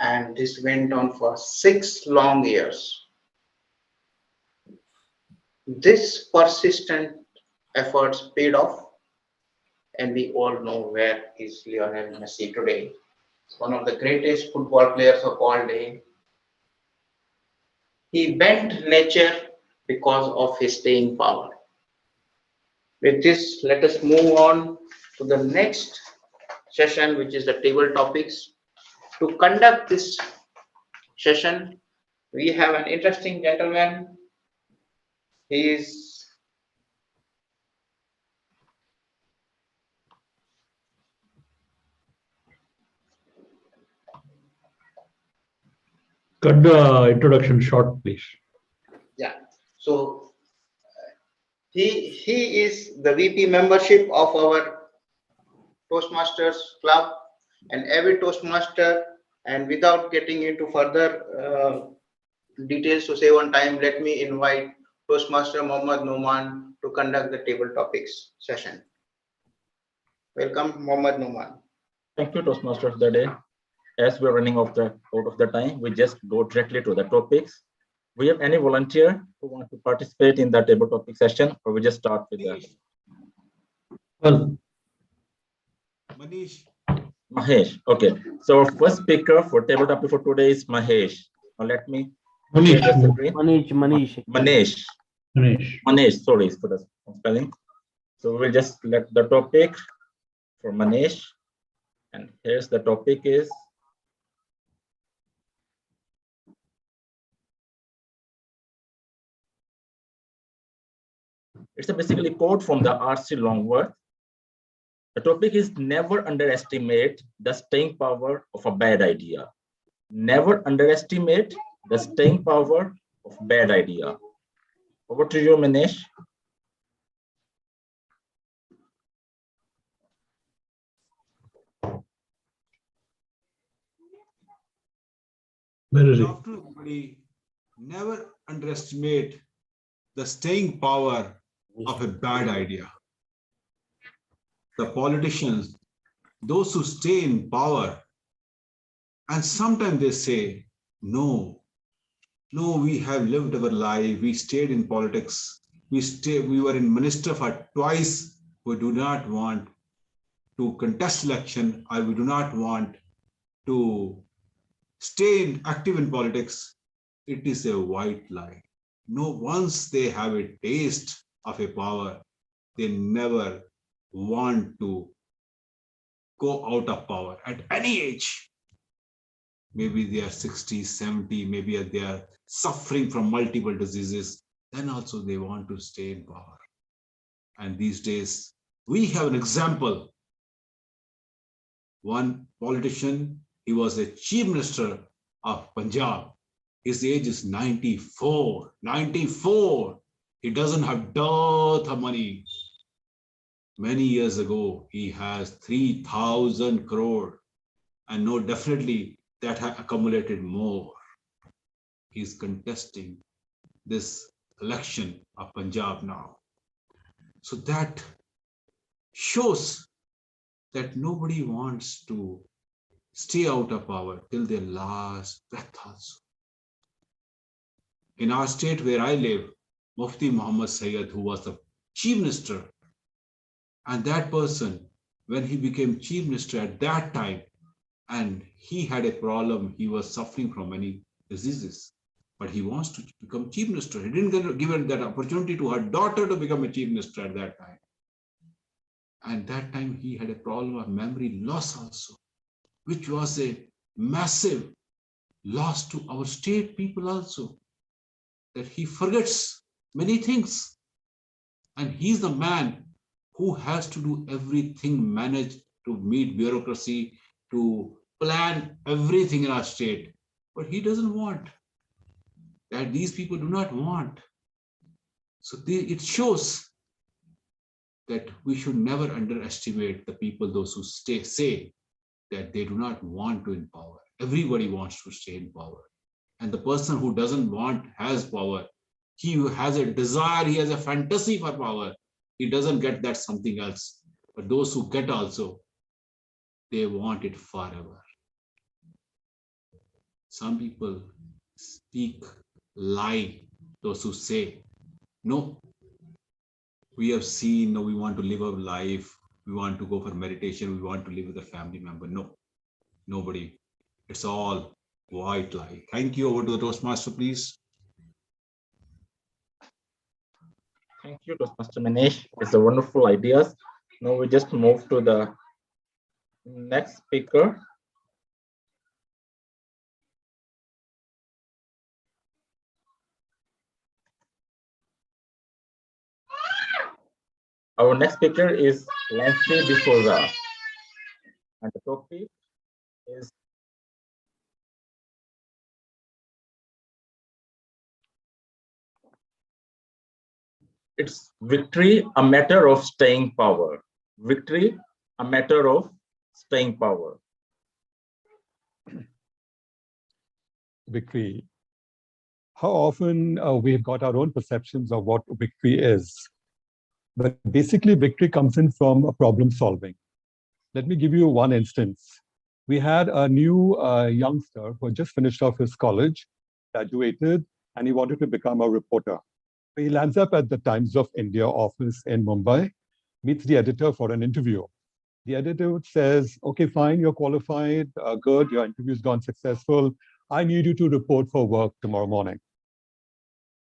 And this went on for 6 long years. This persistent efforts paid off, and we all know where is Lionel Messi today. One of the greatest football players of all day. He bent nature because of his staying power. With this, let us move on to the next session, which is the table topics. To conduct this session, we have an interesting gentleman. He is Cut the introduction short, please. yeah. So he is the VP membership of our Toastmasters club, and every Toastmaster. And without getting into further details to save on time, let me invite Toastmaster Mohammad Nouman to conduct the table topics session. Welcome, Mohammad Nouman. Thank you, Toastmasters of the day. As we're running out of the time, we just go directly to the topics. We have any volunteer who want to participate in the table topic session, or we just start with that? Well, Manish. Mahesh. Okay. So our first speaker for table topic for today is Mahesh. Now let me share Manish. the screen. Manish. Manish. Sorry for the spelling. So we'll just select the topic for Manish, and here's the topic is it's a basically quote from the R.C. Longworth. The topic is never underestimate the staying power of a bad idea. Never underestimate the staying power of bad idea. Over to you, Manish. Where is it? After everybody, never underestimate the staying power of a bad idea. The politicians, those who stay in power, and sometimes they say, no, we have lived our life, we stayed in politics, we were in minister for twice, we do not want to contest election, or we do not want to stay active in politics. It is a white lie. No, once they have a taste of a power, they never want to go out of power at any age. Maybe they are 60, 70, maybe they are suffering from multiple diseases, then also they want to stay in power. And these days, we have an example. One politician, he was a chief minister of Punjab. His age is 94. 94. He doesn't have dearth of money. Many years ago, he has 3,000 crore. And no, definitely that have accumulated more. He's contesting this election of Punjab now. So that shows that nobody wants to stay out of power till their last breath also. In our state where I live, Mufti Muhammad Sayyid, who was the chief minister, and that person, when he became chief minister at that time, and he had a problem, he was suffering from many diseases, but he wants to become chief minister. He didn't get given that opportunity to her daughter to become a chief minister at that time. And that time he had a problem of memory loss also, which was a massive loss to our state people also, that he forgets many things. And he's the man who has to do everything, manage to meet bureaucracy, to plan everything in our state. But he doesn't want that. These people do not want. So it shows that we should never underestimate the people, those who say that they do not want to in power. Everybody wants to stay in power. And the person who doesn't want has power. He who has a desire, he has a fantasy for power. He doesn't get that something else. But those who get also, they want it forever. Some people speak lie, those who say, no, we have seen, we want to live our life, we want to go for meditation, we want to live with a family member. No, nobody. It's all white lie. Thank you. Over to the Toastmaster, please. Thank you, Toastmaster Manish. It's a wonderful ideas. Now we just move to the next speaker. Our next speaker is Lancy D'Souza, and the topic is it's victory, a matter of staying power. Victory, a matter of staying power. Victory. How often we've got our own perceptions of what victory is. But basically, victory comes in from a problem solving. Let me give you one instance. We had a new youngster who had just finished off his college, graduated, and he wanted to become a reporter. He lands up at the Times of India office in Mumbai, meets the editor for an interview. The editor says, okay, fine, you're qualified, good, your interview's gone successful. I need you to report for work tomorrow morning.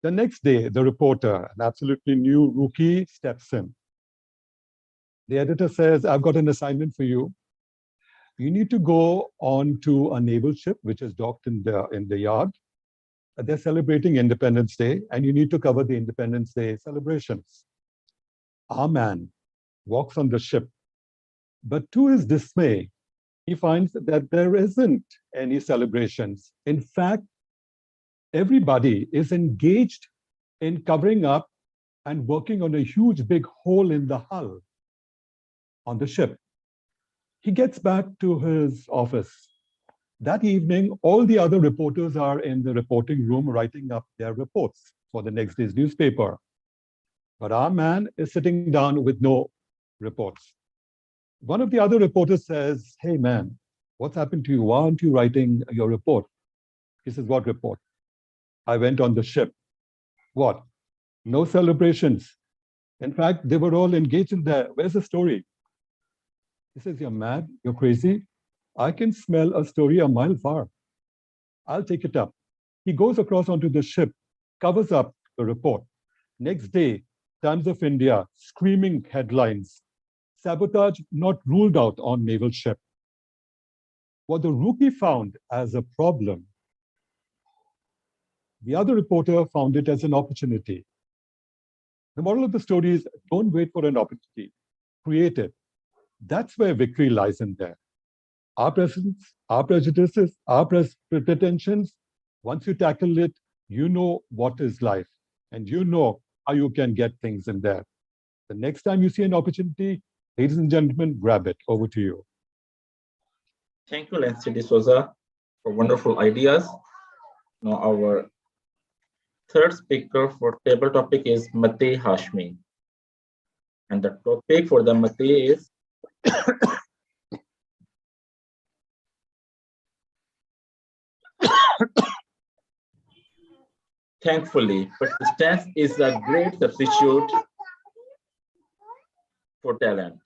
The next day, the reporter, an absolutely new rookie, steps in. The editor says, I've got an assignment for you. You need to go on to a naval ship, which is docked in the yard. They're celebrating Independence Day, and you need to cover the Independence Day celebrations. Our man walks on the ship, but to his dismay, he finds that there isn't any celebrations. In fact, everybody is engaged in covering up and working on a huge big hole in the hull on the ship. He gets back to his office. That evening, all the other reporters are in the reporting room writing up their reports for the next day's newspaper. But our man is sitting down with no reports. One of the other reporters says, hey man, what's happened to you? Why aren't you writing your report? He says, what report? I went on the ship. What? No celebrations. In fact, they were all engaged in there. Where's the story? He says, you're mad, you're crazy. I can smell a story a mile far. I'll take it up. He goes across onto the ship, covers up the report. Next day, Times of India, screaming headlines. Sabotage not ruled out on naval ship. What the rookie found as a problem, the other reporter found it as an opportunity. The moral of the story is don't wait for an opportunity, create it. That's where victory lies in there. Our presence, our prejudices, our pretensions, once you tackle it, you know what is life and you know how you can get things in there. The next time you see an opportunity, ladies and gentlemen, grab it. Over to you. Thank you, Lancy D'Souza, for wonderful ideas. Now our third speaker for table topic is Mate Hashmi. And the topic for the Mate is thankfully, persistence is a great substitute for talent.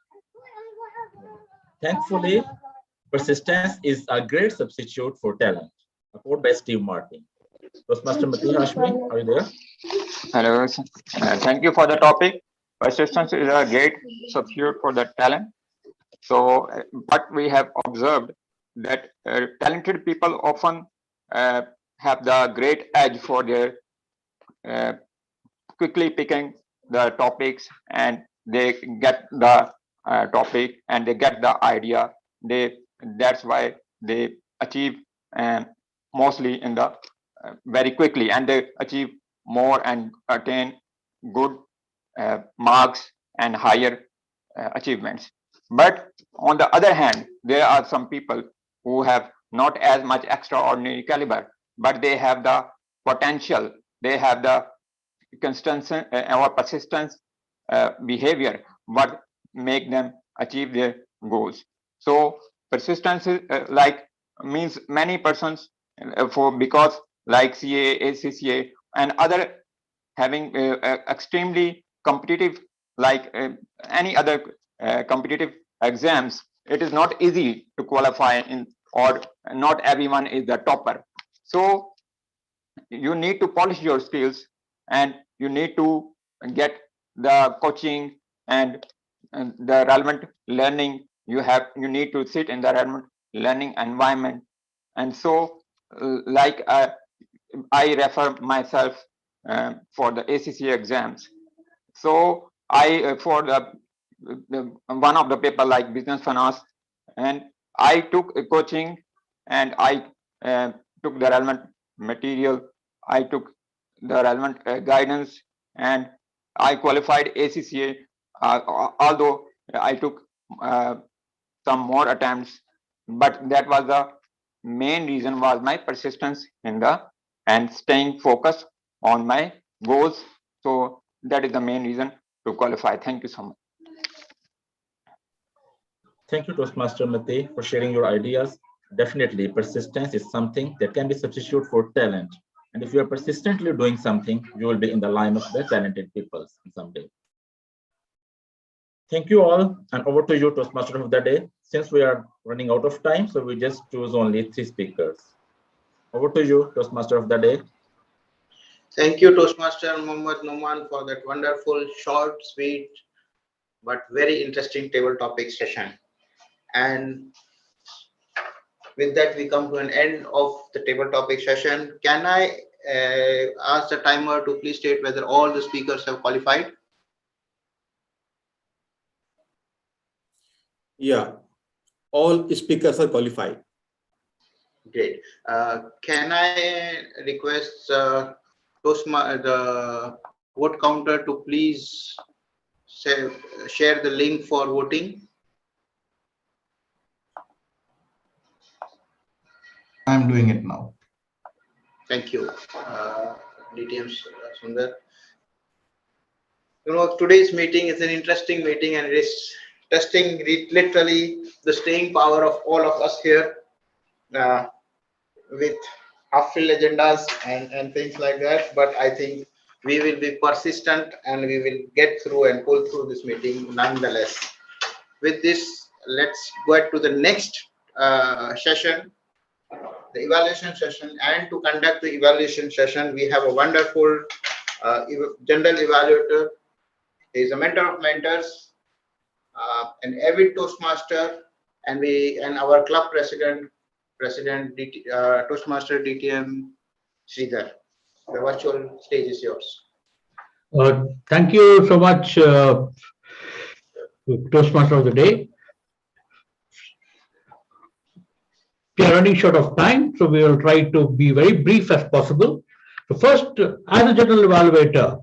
Thankfully, persistence is a great substitute for talent. Quote by Steve Martin. Toastmaster Mate Hashmi, are you there? Hello. Thank you for the topic. Persistence is a great substitute for the talent. So, but we have observed that talented people often have the great edge for their quickly picking the topics, and they get the topic and they get the idea. That's why they achieve mostly in the very quickly, and they achieve more and attain good marks and higher achievements. But on the other hand, there are some people who have not as much extraordinary caliber, but they have the potential, they have the constancy or persistence behavior, what make them achieve their goals. So persistence is, like means many persons because like CA, ACCA, and other having extremely competitive like any other competitive exams, it is not easy to qualify in, or not everyone is the topper. So you need to polish your skills, and you need to get the coaching and the relevant learning. You need to sit in the relevant learning environment. And so like I refer myself for the ACCA exams. So I for the one of the paper like business finance, and I took a coaching, and I took the relevant material, I took the relevant guidance, and I qualified ACCA, although I took some more attempts, but that was the main reason was my persistence in the and staying focused on my goals. So that is the main reason to qualify. Thank you so much. Thank you, Toastmaster Mate, for sharing your ideas. Definitely, persistence is something that can be substituted for talent. And if you are persistently doing something, you will be in the line of the talented people someday. Thank you all, and over to you, Toastmaster of the day. Since we are running out of time, so we just choose only 3 speakers. Over to you, Toastmaster of the day. Thank you, Toastmaster Mohammad Noman, for that wonderful, short, sweet, but very interesting table topic session. And with that, we come to an end of the table topic session. Can I ask the timer to please state whether all the speakers have qualified? Yeah, all speakers are qualified. Great. Can I request the vote counter to please share the link for voting? I'm doing it now. Thank you, DTM Sundar. You know, today's meeting is an interesting meeting, and it is testing literally the staying power of all of us here with half-filled agendas and things like that. But I think we will be persistent, and we will get through and pull through this meeting nonetheless. With this, let's go to the next session, the evaluation session. And to conduct the evaluation session, we have a wonderful general evaluator. He is a mentor of mentors, an avid Toastmaster, and our club president Toastmaster DTM Sridhar. The virtual stage is yours. Thank you so much, Toastmaster of the day. We are running short of time, so we will try to be very brief as possible. So first, as a general evaluator,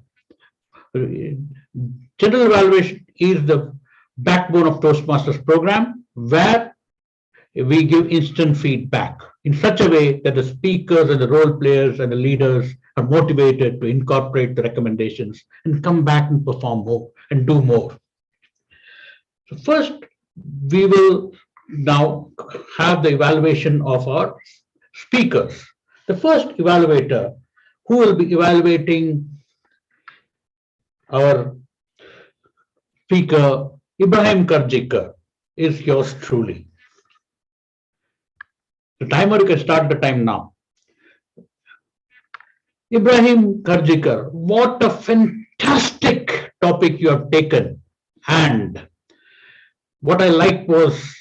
general evaluation is the backbone of Toastmasters program, where we give instant feedback in such a way that the speakers and the role players and the leaders are motivated to incorporate the recommendations and come back and perform more and do more. So first, we will now have the evaluation of our speakers. The first evaluator who will be evaluating our speaker, Ibrahim Karjikar, is yours truly. The timer, you can start the time now. Ibrahim Karjikar, what a fantastic topic you have taken. And what I liked was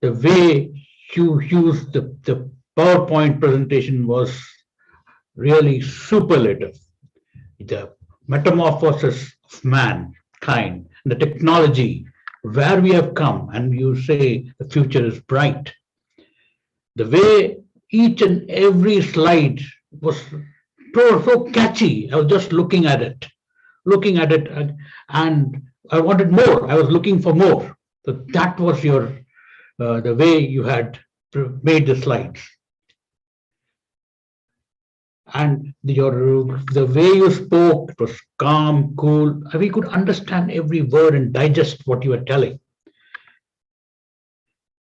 the way you used the PowerPoint presentation was really superlative. The metamorphosis of mankind, the technology, where we have come, and you say the future is bright. The way each and every slide was so catchy. I was just looking at it, and I wanted more. I was looking for more. So that was your the way you had made the slides, and the way you spoke, it was calm, cool. We could understand every word and digest what you were telling.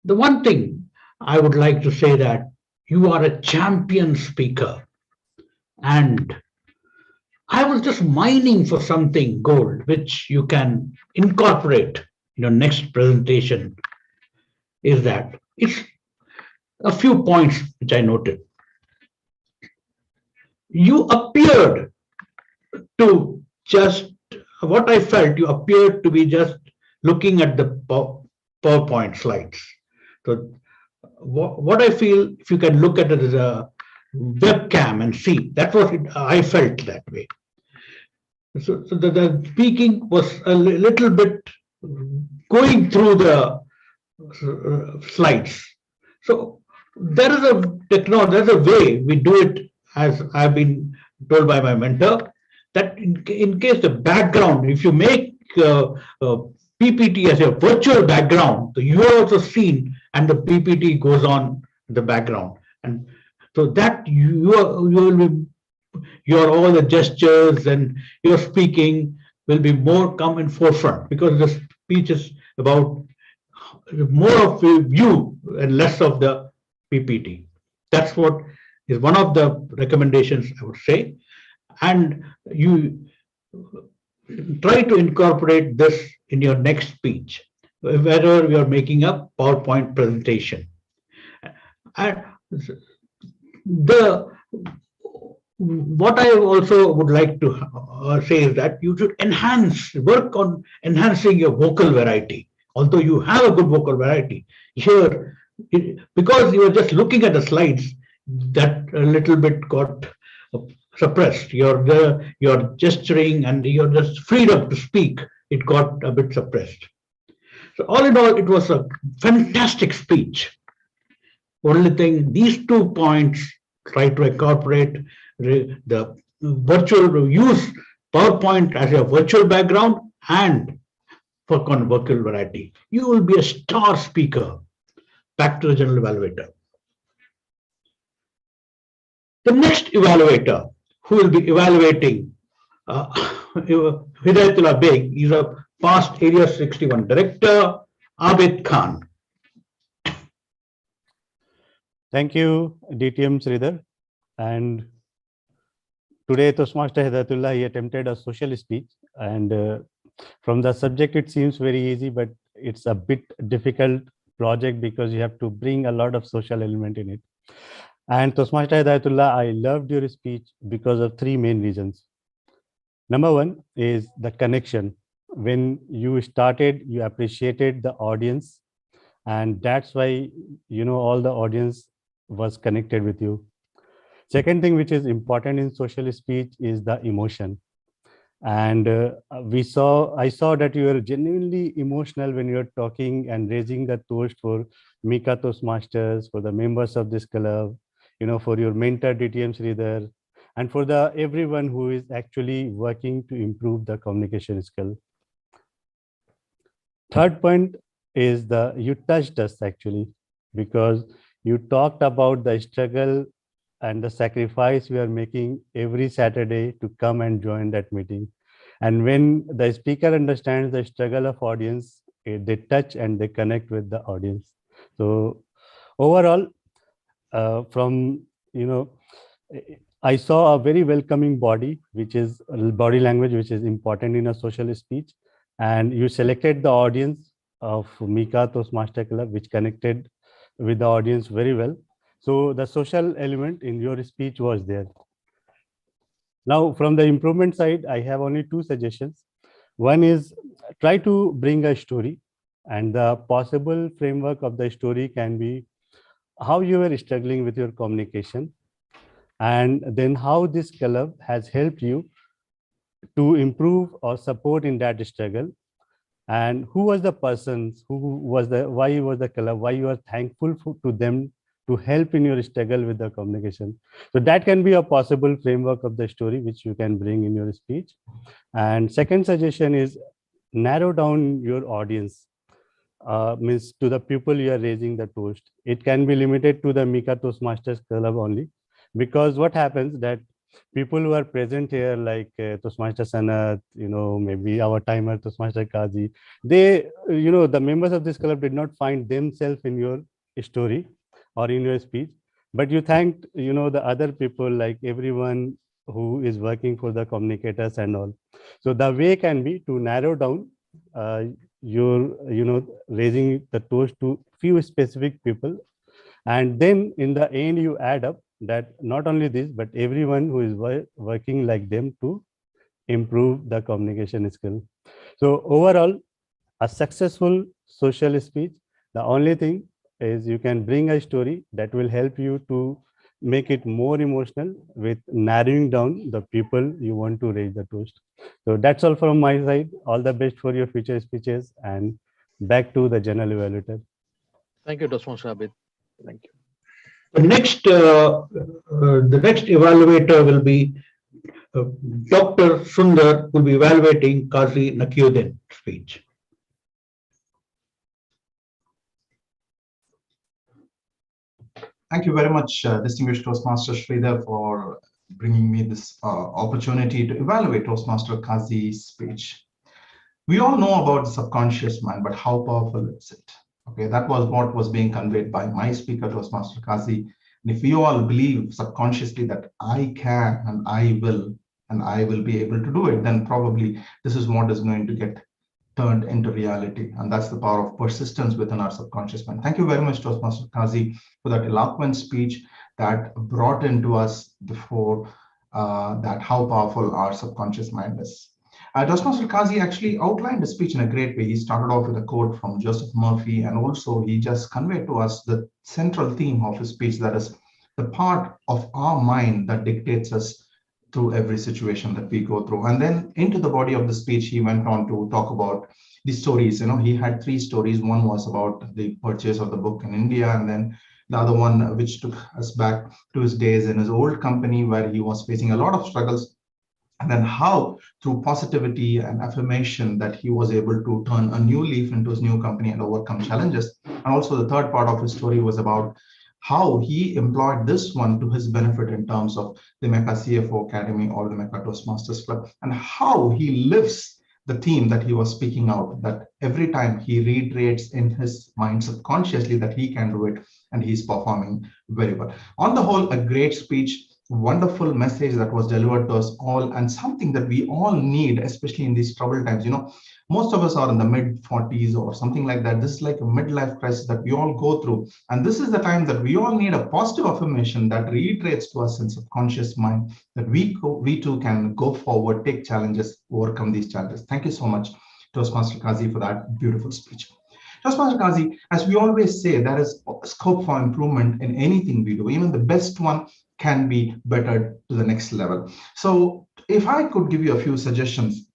The one thing I would like to say that you are a champion speaker, and I was just mining for something gold, which you can incorporate in your next presentation. Is that it's a few points which I noted. You appeared to just, what I felt, you appeared to be just looking at the PowerPoint slides. So what I feel, if you can look at it as a webcam and see, that's what I felt that way. So the speaking was a little bit going through the slides. So there is a technology, there's a way we do it, as I've been told by my mentor, that in case the background, if you make PPT as a virtual background, so you are also seen and the PPT goes on in the background. And so that you will be, your all the gestures and your speaking will be more come in forefront, because the speech is about more of you and less of the PPT. That's what is one of the recommendations I would say. And you try to incorporate this in your next speech, whether you're making a PowerPoint presentation. And the what I also would like to say is that you should work on enhancing your vocal variety. Although you have a good vocal variety, here, because you are just looking at the slides, that a little bit got suppressed. Your gesturing and your just freedom to speak, it got a bit suppressed. So all in all, it was a fantastic speech. Only thing, these 2 points, try to incorporate the virtual, use PowerPoint as a virtual background and work on vocal variety. You will be a star speaker. Back to the general evaluator. The next evaluator who will be evaluating Hidayatullah Beg is a past Area 61 director, Abid Khan. Thank you, DTM Sridhar. And today, Toastmaster Hidayatullah, he attempted a social speech. And from the subject, it seems very easy, but it's a bit difficult project because you have to bring a lot of social element in it. And Toastmaster Hidayatullah, I loved your speech because of 3 main reasons. Number 1 is the connection. When you started, you appreciated the audience, and that's why, all the audience was connected with you. Second thing, which is important in social speech, is the emotion. And I saw that you are genuinely emotional when you're talking and raising the toast for MECA Toastmasters, for the members of this club, for your mentor DTM Sridhar, and for everyone who is actually working to improve the communication skill. Third point is you touched us actually, because you talked about the struggle and the sacrifice we are making every Saturday to come and join that meeting. And when the speaker understands the struggle of audience, they touch and they connect with the audience. So overall, I saw a very welcoming body, which is body language, which is important in a social speech. And you selected the audience of MECA Toastmaster Club, which connected with the audience very well. So the social element in your speech was there. Now, from the improvement side, I have only 2 suggestions. One is try to bring a story, and the possible framework of the story can be how you were struggling with your communication, and then how this club has helped you to improve or support in that struggle, and who was the persons, why was the club, why you are thankful to them to help in your struggle with the communication. So that can be a possible framework of the story which you can bring in your speech. And second suggestion is narrow down your audience, means to the people you are raising the toast. It can be limited to the MECA Toastmasters Club only, because what happens that people who are present here, like Toastmaster Sanat, maybe our timer Toastmaster Kazi, they, the members of this club did not find themselves in your story or in your speech, but you thanked, the other people, like everyone who is working for the communicators and all. So the way can be to narrow down your, raising the toast to few specific people. And then in the end, you add up that not only this, but everyone who is working like them to improve the communication skill. So overall, a successful social speech, the only thing is you can bring a story that will help you to make it more emotional with narrowing down the people you want to raise the toast. So that's all from my side. All the best for your future speeches, and back to the general evaluator. Thank you, Toastmaster Abid. Thank you. The next evaluator will be Dr. Sundar, will be evaluating Qazi Nakiuddin speech. Thank you very much, distinguished Toastmaster Sridhar, for bringing me this opportunity to evaluate Toastmaster Qazi's speech. We all know about the subconscious mind, but how powerful is it? Okay, that was what was being conveyed by my speaker, Toastmaster Qazi. And if we all believe subconsciously that I can and I will be able to do it, then probably this is what is going to get turned into reality. And that's the power of persistence within our subconscious mind. Thank you very much, Toastmaster Qazi, for that eloquent speech that brought into us before that how powerful our subconscious mind is. Toastmaster Qazi actually outlined the speech in a great way. He started off with a quote from Joseph Murphy, and also he just conveyed to us the central theme of his speech, that is the part of our mind that dictates us through every situation that we go through. And then into the body of the speech, he went on to talk about the stories. He had 3 stories. One was about the purchase of the book in India, and then the other one, which took us back to his days in his old company where he was facing a lot of struggles. And then how through positivity and affirmation that he was able to turn a new leaf into his new company and overcome challenges. And also the third part of his story was about how he employed this one to his benefit in terms of the MECA CFO Academy or the MECA Toastmasters Club, and how he lives the theme that he was speaking out, that every time he reiterates in his mind subconsciously that he can do it, and he's performing very well. On the whole, a great speech, wonderful message that was delivered to us all, and something that we all need, especially in these troubled times. Most of us are in the mid 40s or something like that. This is like a midlife crisis that we all go through, and this is the time that we all need a positive affirmation that reiterates to us in subconscious mind that we too can go forward, take challenges, overcome these challenges. Thank you so much, Toastmaster Qazi, for that beautiful speech. Toastmaster Qazi, as we always say, there is scope for improvement in anything we do. Even the best one can be better to the next level. So if I could give you a few suggestions,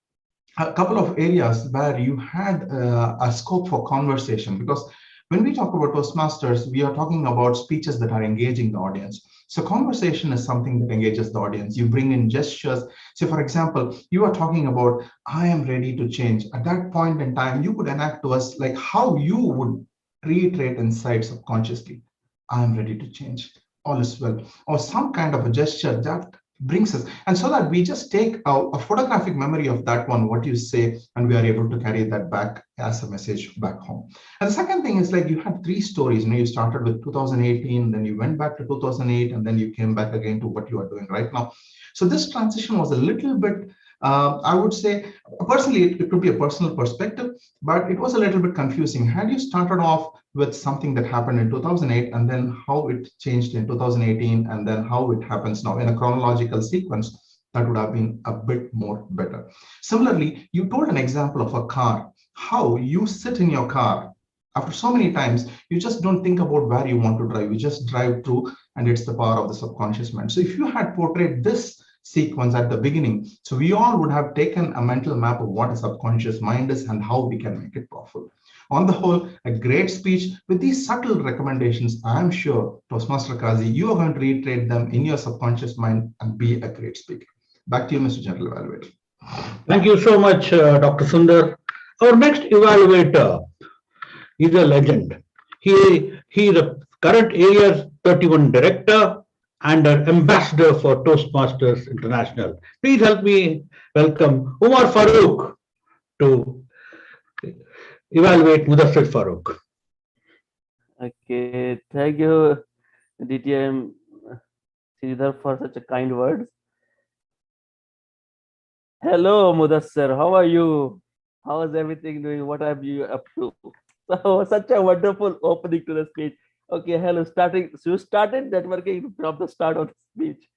a couple of areas where you had a scope for conversation, because when we talk about Toastmasters, we are talking about speeches that are engaging the audience. So conversation is something that engages the audience. You bring in gestures. So for example, you are talking about, I am ready to change. At that point in time, you could enact to us like how you would reiterate inside subconsciously, I am ready to change. All is well, or some kind of a gesture that brings us, and so that we just take a photographic memory of that one, what you say, and we are able to carry that back as a message back home. And the second thing is, like, you had 3 stories. You started with 2018, then you went back to 2008, and then you came back again to what you are doing right now. So this transition was a little bit, I would say, personally, it could be a personal perspective, but it was a little bit confusing. Had you started off with something that happened in 2008, and then how it changed in 2018, and then how it happens now in a chronological sequence, that would have been a bit more better. Similarly, you told an example of a car, how you sit in your car. After so many times, you just don't think about where you want to drive. You just drive through, and it's the power of the subconscious mind. So if you had portrayed this sequence at the beginning, so we all would have taken a mental map of what a subconscious mind is and how we can make it powerful. On the whole, a great speech with these subtle recommendations. I'm sure, Toastmaster Qazi, you are going to reiterate them in your subconscious mind and be a great speaker. Back to you, Mr. General Evaluator. Thank you so much, Dr. Sundar. Our next evaluator is a legend. He is a current Area 31 director and an ambassador for Toastmasters International. Please help me welcome Umar Farooq to evaluate Mudassir Farooq. Okay, thank you, DTM Sridhar, for such a kind words. Hello, Mudassar. How are you? How is everything doing? What are you up to? So, such a wonderful opening to the speech. Okay, hello. Starting. So you started networking from the start of the speech.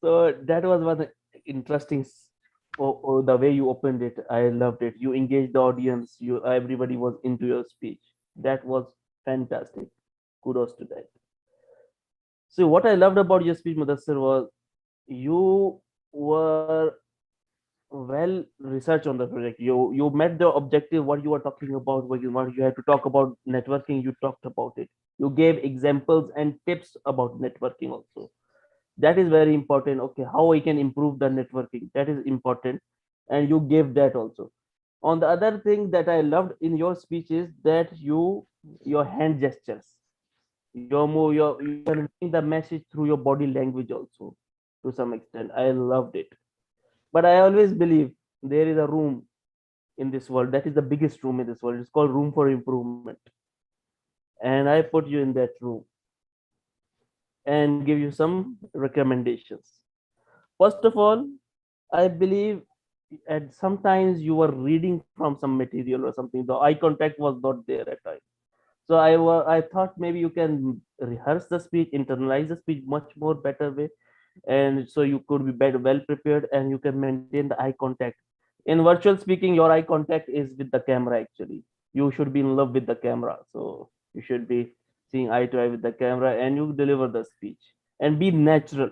So that was one interesting. The way you opened it, I loved it. You engaged the audience. Everybody was into your speech. That was fantastic. Kudos to that. So what I loved about your speech, Mudassar, was you were well researched on the project. You met the objective, what you were talking about, what you had to talk about networking, you talked about it. You gave examples and tips about networking also. That is very important. Okay, how I can improve the networking, that is important, and you gave that also. On the other thing that I loved in your speech is that your hand gestures, your move, you conveying the message through your body language also to some extent. I loved it. But I always believe there is a room in this world that is the biggest room in this world. It's called room for improvement. And I put you in that room and give you some recommendations. First of all, I believe at sometimes you were reading from some material or something. The eye contact was not there at times. So I thought maybe you can rehearse the speech, internalize the speech much more better way, and so you could be better, well prepared, and you can maintain the eye contact. In virtual speaking, your eye contact is with the camera. Actually, you should be in love with the camera, so you should be seeing eye to eye with the camera, and you deliver the speech and be natural.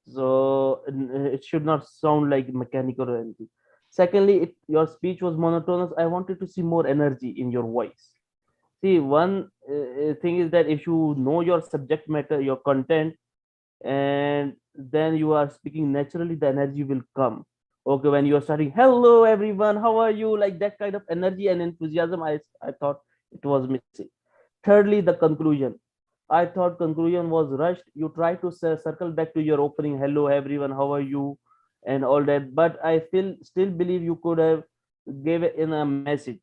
So it should not sound like mechanical or anything. Secondly, your speech was monotonous. I wanted to see more energy in your voice. See, one thing is that if you know your subject matter, your content, and then you are speaking naturally, the energy will come. Okay, when you are starting, hello everyone, how are you? Like that kind of energy and enthusiasm, I thought it was missing. Thirdly, the conclusion. I thought conclusion was rushed. You try to circle back to your opening, hello everyone, how are you, and all that. But I still believe you could have gave it in a message.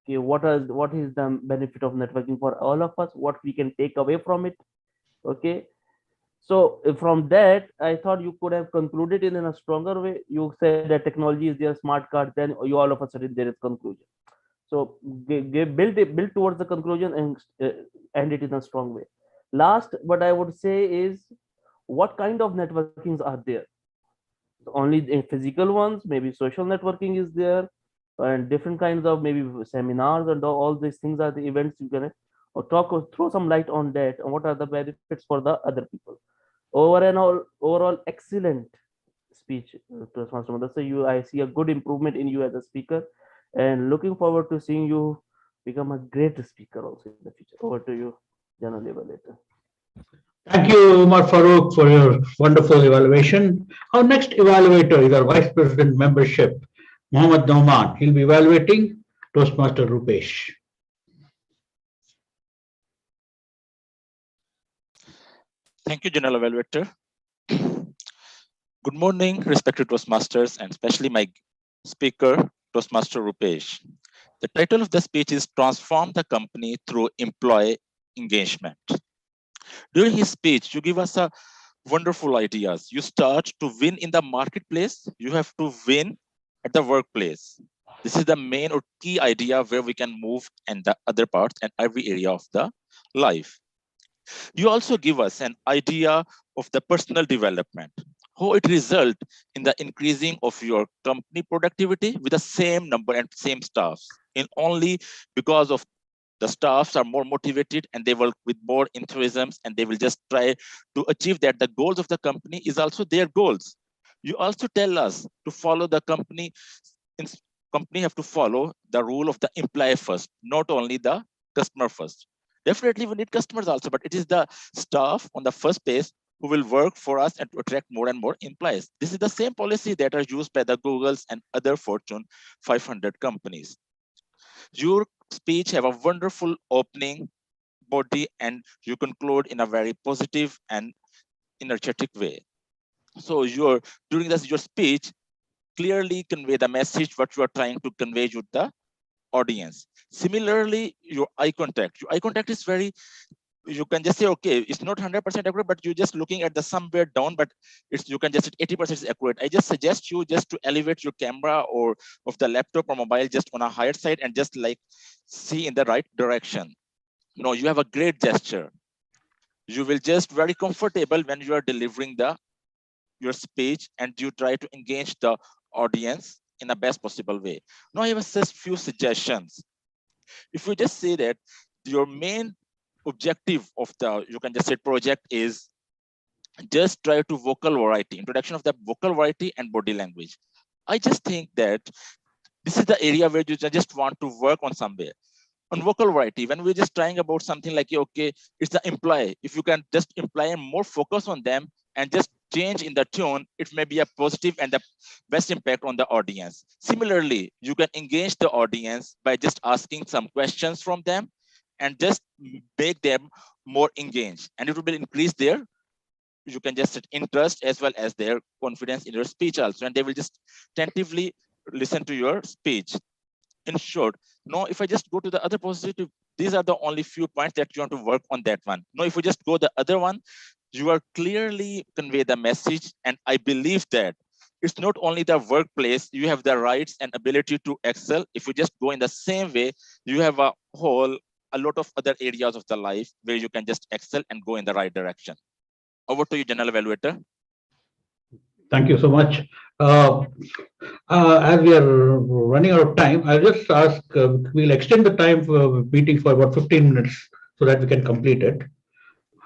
Okay, what is the benefit of networking for all of us? What we can take away from it? Okay, so from that, I thought you could have concluded it in a stronger way. You said that technology is their smart card, then you all of a sudden there is conclusion. So build towards the conclusion and end it in a strong way. Last, what I would say is, what kind of networkings are there? Only physical ones, maybe social networking is there, and different kinds of maybe seminars and all these things are the events you can talk or throw some light on that, and what are the benefits for the other people. Overall excellent speech, Toastmaster. So I see a good improvement in you as a speaker, and looking forward to seeing you become a great speaker also in the future. Over to you, General Evaluator. Thank you, Umar Farooq, for your wonderful evaluation. Our next evaluator is our Vice President Membership, Mohammad Nauman. He'll be evaluating Toastmaster Rupesh. Thank you, General Evaluator. Good morning, respected Toastmasters, and especially my speaker, Toastmaster Rupesh. The title of the speech is Transform the Company Through Employee Engagement. During his speech, you give us a wonderful ideas. You start to win in the marketplace, you have to win at the workplace. This is the main or key idea where we can move and the other parts and every area of the life. You also give us an idea of the personal development, how it result in the increasing of your company productivity with the same number and same staffs, in only because of the staffs are more motivated and they work with more enthusiasm and they will just try to achieve that. The goals of the company is also their goals. You also tell us to follow the company. Company have to follow the rule of the employee first, not only the customer first. Definitely we need customers also, but it is the staff on the first page who will work for us and to attract more and more employees. This is the same policy that are used by the Googles and other Fortune 500 companies. Your speech have a wonderful opening body and you conclude in a very positive and energetic way. So during your speech, clearly convey the message what you are trying to convey to the audience. Similarly, your eye contact is very you can just say, okay, it's not 100% accurate, but you're just looking at the somewhere down, but you can just 80% is accurate. I just suggest you just to elevate your camera or of the laptop or mobile just on a higher side and just like see in the right direction. No, you have a great gesture. You will just very comfortable when you are delivering your speech and you try to engage the audience in the best possible way. Now I have a few suggestions. If you just say that your main objective of the, you can just say project is just try to vocal variety, introduction of the vocal variety and body language. I just think that this is the area where you just want to work on somewhere. On vocal variety, when we're just trying about something like, okay, it's the imply, if you can just imply and more focus on them and just change in the tone, it may be a positive and the best impact on the audience. Similarly, you can engage the audience by just asking some questions from them and just make them more engaged, and it will increase their, you can just set interest as well as their confidence in your speech also, and they will just tentatively listen to your speech. In short, no, if I just go to the other positive, these are the only few points that you want to work on that one. No, if you just go the other one, you are clearly convey the message. And I believe that it's not only the workplace, you have the rights and ability to excel. If you just go in the same way, you have a lot of other areas of the life where you can just excel and go in the right direction. Over to you, General Evaluator. Thank you so much. As we are running out of time, I'll just ask, we'll extend the time for meeting for about 15 minutes so that we can complete it.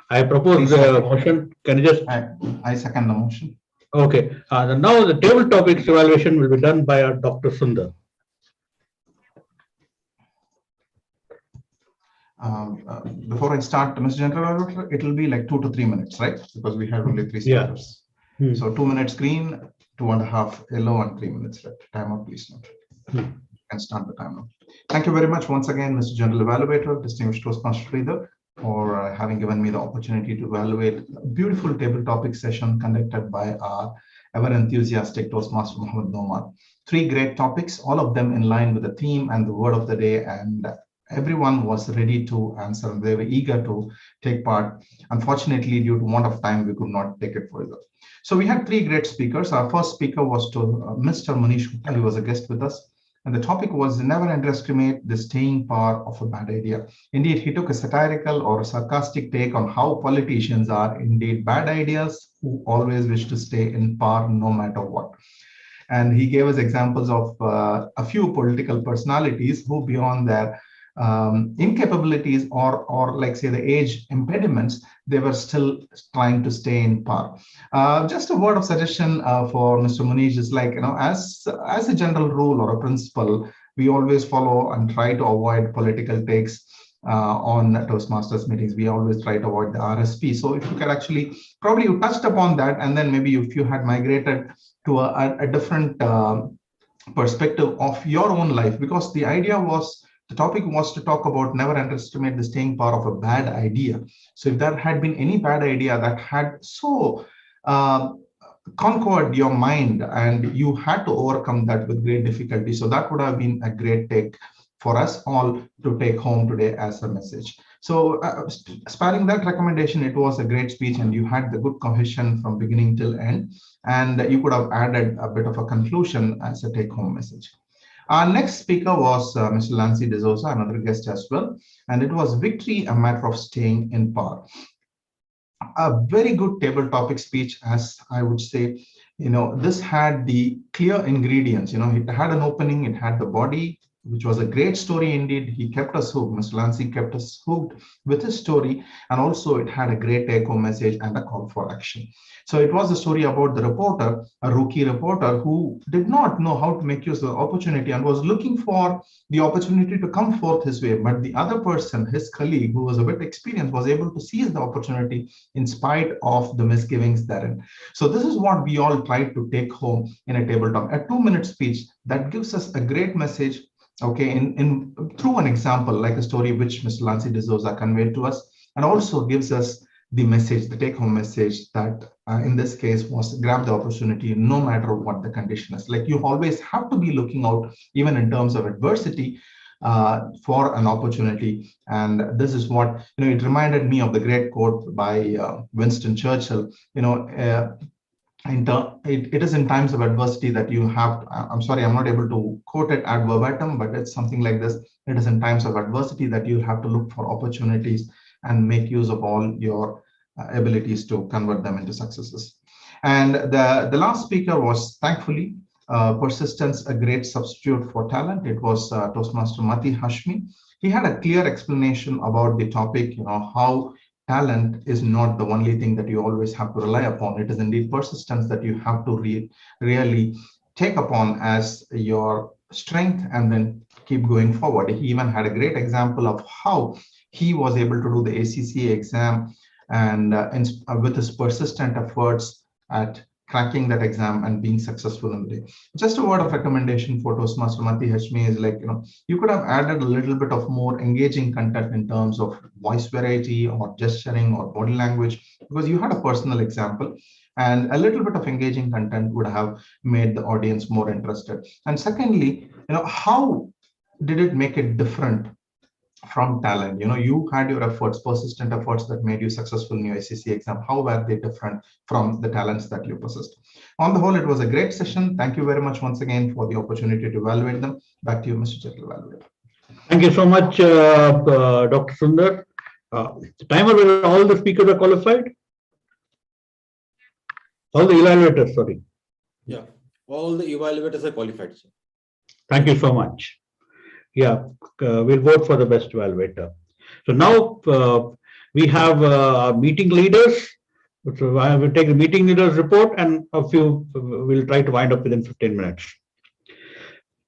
I propose the motion. Can you just? I second the motion. Okay. Now the table topics evaluation will be done by our Dr. Sundar. Before I start, Mr. General, it will be like 2 to 3 minutes, right? Because we have only 3 speakers. Yeah. So 2 minutes green, 2.5 yellow, and 3 minutes red. Time out, please note. And start the timer. Thank you very much once again, Mr. General Evaluator, distinguished Toastmaster Leader, for having given me the opportunity to evaluate a beautiful table topic session conducted by our ever enthusiastic Toastmaster Muhammad Nomad. 3 great topics, all of them in line with the theme and the word of the day, and everyone was ready to answer. They were eager to take part. Unfortunately, due to want of time, we could not take it further. So we had 3 great speakers. Our first speaker was Mr. Manish Gupta. He was a guest with us. And the topic was never underestimate the staying power of a bad idea. Indeed, he took a satirical or a sarcastic take on how politicians are indeed bad ideas who always wish to stay in power no matter what. And he gave us examples of a few political personalities who, beyond their incapabilities or like say the age impediments, they were still trying to stay in power. Just a word of suggestion for Mr. Munish is like, as a general rule or a principle, we always follow and try to avoid political takes on Toastmasters meetings. We always try to avoid the RSP. So if you can actually, probably you touched upon that, and then maybe if you had migrated to a different perspective of your own life, because the idea was, the topic was to talk about never underestimate the staying power of a bad idea. So if there had been any bad idea that had so conquered your mind and you had to overcome that with great difficulty, so that would have been a great take for us all to take home today as a message. So sparing that recommendation, it was a great speech and you had the good cohesion from beginning till end, and you could have added a bit of a conclusion as a take home message. Our next speaker was Mr. Lancy De Souza, another guest as well, and it was victory, a matter of staying in power. A very good table topic speech, as I would say. This had the clear ingredients. It had an opening, it had the body, which was a great story indeed. He kept us hooked. Mr. Lancy kept us hooked with his story, and also it had a great take-home message and a call for action. So it was a story about the reporter, a rookie reporter who did not know how to make use of the opportunity and was looking for the opportunity to come forth his way. But the other person, his colleague, who was a bit experienced, was able to seize the opportunity in spite of the misgivings therein. So this is what we all try to take home in a tabletop, a 2-minute speech that gives us a great message. Okay, in through an example like a story which Mr. Lancy De Souza conveyed to us, and also gives us the message, the take-home message that in this case was grab the opportunity no matter what the condition is. Like, you always have to be looking out, even in terms of adversity. for an opportunity. And this is what, it reminded me of the great quote by Winston Churchill. It is in times of adversity that you have, I'm sorry, I'm not able to quote it ad verbatim, but it's something like this. It is in times of adversity that you have to look for opportunities and make use of all your abilities to convert them into successes. And the last speaker was, thankfully, persistence, a great substitute for talent. It was Toastmaster Mati Hashmi. He had a clear explanation about the topic, how talent is not the only thing that you always have to rely upon. It is indeed persistence that you have to really take upon as your strength and then keep going forward. He even had a great example of how he was able to do the ACCA exam and with his persistent efforts at cracking that exam and being successful in the day. Just a word of recommendation for Toastmaster Mati Hashmi is like, you could have added a little bit of more engaging content in terms of voice variety or gesturing or body language, because you had a personal example, and a little bit of engaging content would have made the audience more interested. And secondly, how did it make it different from talent? You had your efforts, persistent efforts that made you successful in your ACCA exam. How were they different from the talents that you possessed? On the whole, it was a great session. Thank you very much once again for the opportunity to evaluate them. Back to you, Mr. General Evaluator. Thank you so much, Dr. Sundar. The timer, whether all the speakers are qualified? All the evaluators, sorry. Yeah, all the evaluators are qualified, sir. Thank you so much. Yeah, we'll vote for the best evaluator. So now we have meeting leaders. So I will take the meeting leaders report, and a few we'll try to wind up within 15 minutes.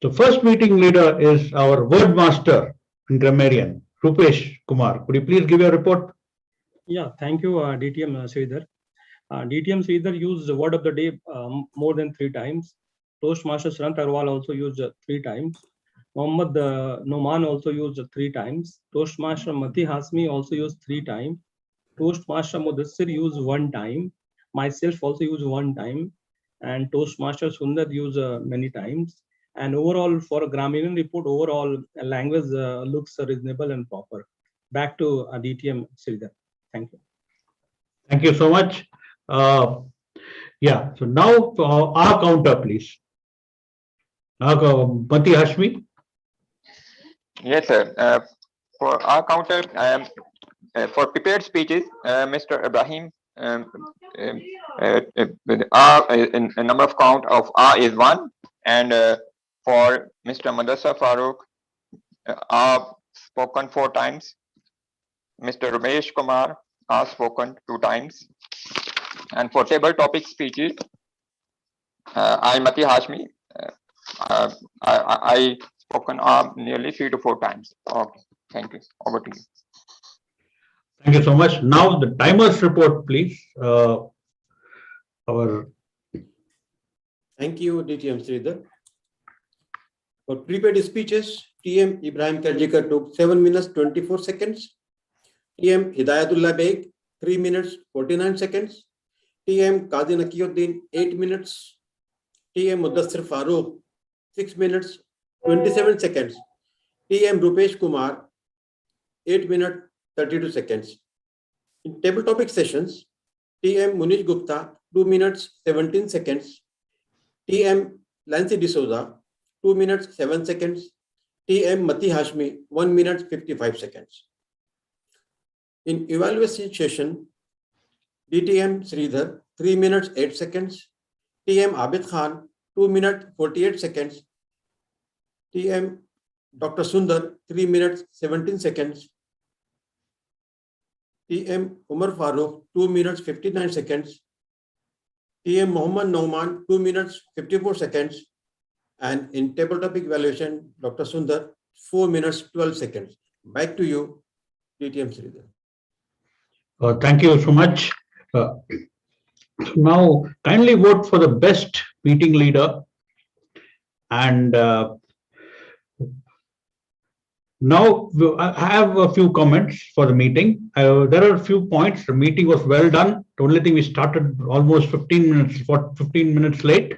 The first meeting leader is our word master and grammarian, Rupesh Kumar. Could you please give your report? Yeah, thank you, DTM Sridhar. DTM Sridhar used the word of the day more than 3 times. Toastmaster Srant Arwal also used 3 times. Mohammad Noman also used 3 times. Toastmaster Mati Hasmi also used 3 times. Toastmaster Mudassir used 1 time. Myself also used 1 time. And Toastmaster Sundar used many times. And overall, for a grammarian report, overall language looks reasonable and proper. Back to DTM Sridhar. Thank you. Thank you so much. Yeah, so now our counter, please. Mati Hashmi. Yes, sir. For our counter, for prepared speeches, Mr. Ibrahim, with R, a number of count of R is 1, and for Mr. Mudassir Farooq, R spoken 4 times. Mr. Ramesh Kumar, R spoken 2 times. And for table topic speeches, I, Mati Hashmi, I spoken nearly 3 to 4 times. Okay, thank you. Over to you. Thank you so much. Now the timers report, please. Thank you, DTM Sridhar. For prepared speeches, TM Ibrahim Karjikar took 7 minutes 24 seconds. TM Hidayatullah Beg 3 minutes 49 seconds. TM Qazi Nakiyuddin 8 minutes. TM Mudassir Farooq 6 minutes 27 seconds. TM Rupesh Kumar 8 minutes 32 seconds. In table topic sessions, TM Munish Gupta 2 minutes 17 seconds. TM Lancy D'Souza 2 minutes 7 seconds. TM Mati Hashmi 1 minute 55 seconds. In evaluation session, DTM Sridhar 3 minutes 8 seconds. TM Abid Khan 2 minutes 48 seconds. TM Dr. Sundar 3 minutes 17 seconds. TM Umar Farooq 2 minutes 59 seconds. TM Mohammad Nauman 2 minutes 54 seconds. And in table topic evaluation, Dr. Sundar 4 minutes 12 seconds. Back to you, DTM Sridhar. Thank you so much. Now, kindly vote for the best meeting leader. And now I have a few comments for the meeting. There are a few points. The meeting was well done. The only thing, we started almost 15 minutes late.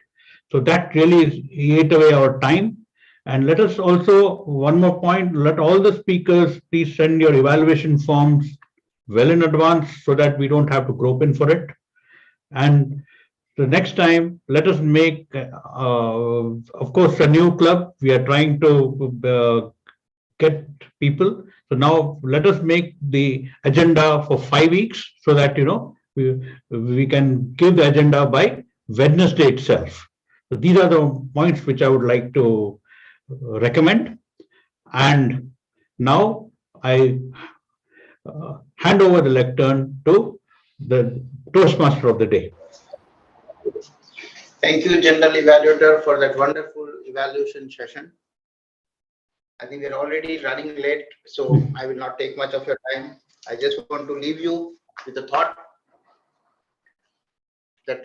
So that really ate away our time. And let us also, one more point, let all the speakers please send your evaluation forms well in advance so that we don't have to grope in for it. And the next time, let us make, of course, a new club. We are trying to get people. So now let us make the agenda for 5 weeks so that, we can give the agenda by Wednesday itself. So these are the points which I would like to recommend. And now I hand over the lectern to the Toastmaster of the day. Thank you, General Evaluator, for that wonderful evaluation session. I think we're already running late, so I will not take much of your time. I just want to leave you with the thought that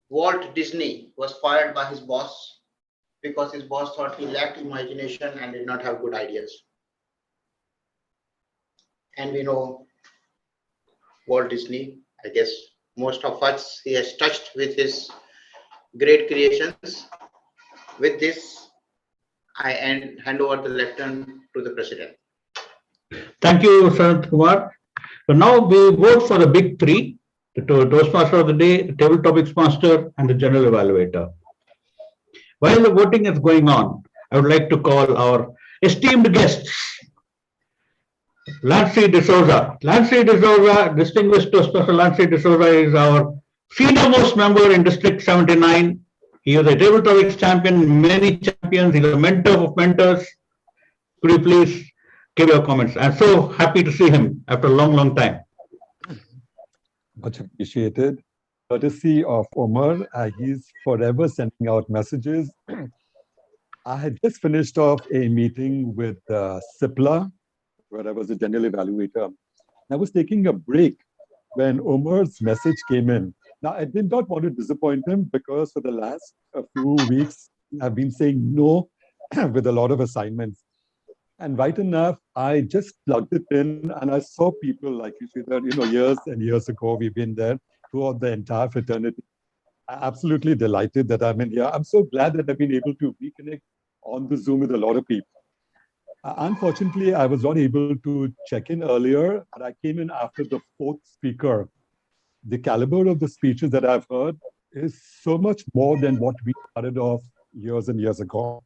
Walt Disney was fired by his boss because his boss thought he lacked imagination and did not have good ideas. And we know Walt Disney, I guess most of us, he has touched with his great creations. With this, I hand over the lectern to the president. Thank you, Sanat Kumar. So now we vote for the big three, the Toastmaster of the day, the Table Topics Master, and the General Evaluator. While the voting is going on, I would like to call our esteemed guests, Lancy D'Souza. Lancy D'Souza, distinguished Toastmaster Lancy D'Souza is our senior most member in District 79. He is a Table Topics champion, many champions. He's a mentor of mentors. Could you please give your comments? I'm so happy to see him after a long, long time. Much appreciated. Courtesy of Omar, he's forever sending out messages. I had just finished off a meeting with CIPLA, where I was the general evaluator. I was taking a break when Omar's message came in. Now, I did not want to disappoint him because for the last few weeks, I've been saying no with a lot of assignments. And right enough, I just plugged it in and I saw people like you see that, years and years ago, we've been there throughout the entire fraternity. I'm absolutely delighted that I'm in here. I'm so glad that I've been able to reconnect on the Zoom with a lot of people. Unfortunately, I was not able to check in earlier, and I came in after the fourth speaker. The caliber of the speeches that I've heard is so much more than what we started off years and years ago.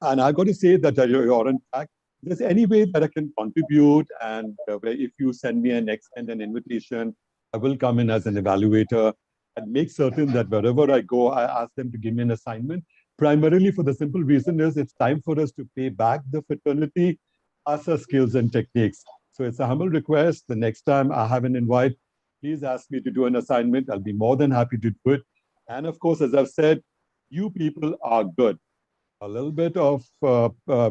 And I've got to say that you're on track. If there's any way that I can contribute, and if you send me an invitation, I will come in as an evaluator and make certain that wherever I go, I ask them to give me an assignment. Primarily for the simple reason is it's time for us to pay back the fraternity, our skills and techniques. So it's a humble request. The next time I have an invite, please ask me to do an assignment. I'll be more than happy to do it. And of course, as I've said, you people are good. A little bit of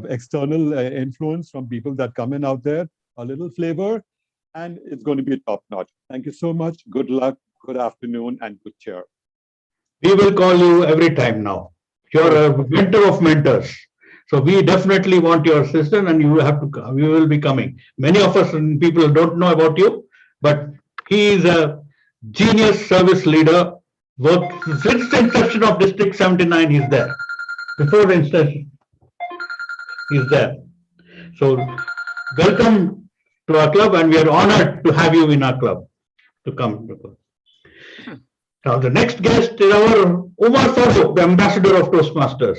external influence from people that come in out there, a little flavor, and it's going to be top notch. Thank you so much. Good luck, good afternoon, and good cheer. We will call you every time now. You're a mentor of mentors. So we definitely want your assistance and you will be coming. Many of us people don't know about you, but he is a genius service leader. Worked since the inception of District 79, he's there. Before the inception, he's there. So welcome to our club and we are honored to have you in our club to come. Now the next guest is our Umar Farooq, the ambassador of Toastmasters.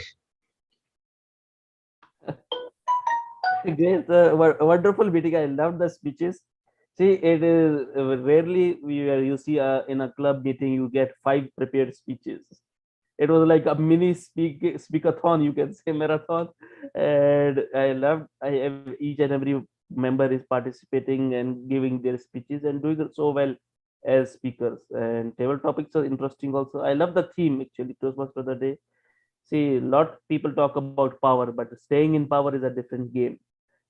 Great, wonderful meeting. I loved the speeches. See, it is rarely you see in a club meeting you get 5 prepared speeches. It was like a mini speakathon, you can say, marathon, and I loved. Each and every member is participating and giving their speeches and doing it so well as speakers. And table topics are interesting also. I love the theme actually. Toastmaster of the day. See, a lot of people talk about power, but staying in power is a different game.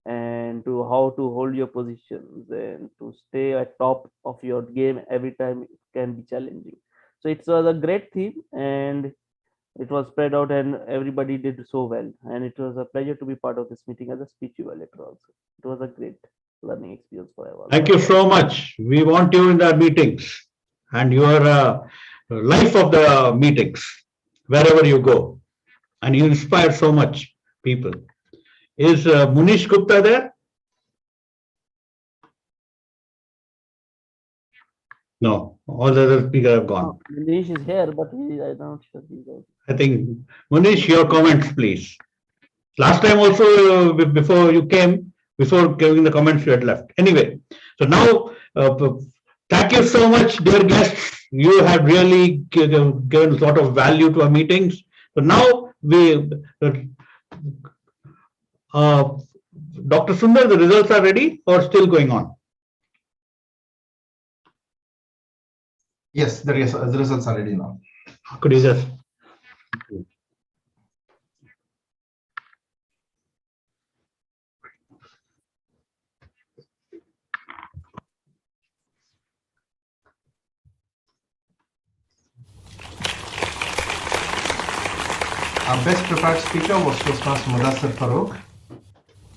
And to how to hold your positions and to stay at top of your game every time it can be challenging. So it was a great theme and it was spread out and everybody did so well. And it was a pleasure to be part of this meeting as a speech evaluator also. It was a great learning experience for everyone. Thank you so much. We want you in the meetings and you are life of the meetings wherever you go. and you inspire so much people. Is Munish Gupta there? No, all the other speakers have gone. Manish is here, but I'm not sure he's out. I think, Munish, your comments, please. Last time also, before you came, before giving the comments, you had left. Anyway, so now, thank you so much, dear guests. You have really given a lot of value to our meetings. So now, Dr. Sundar, the results are ready or still going on? Yes, the results are ready now. Could you just? Our best prepared speaker was Toastmaster Mudassir Farooq.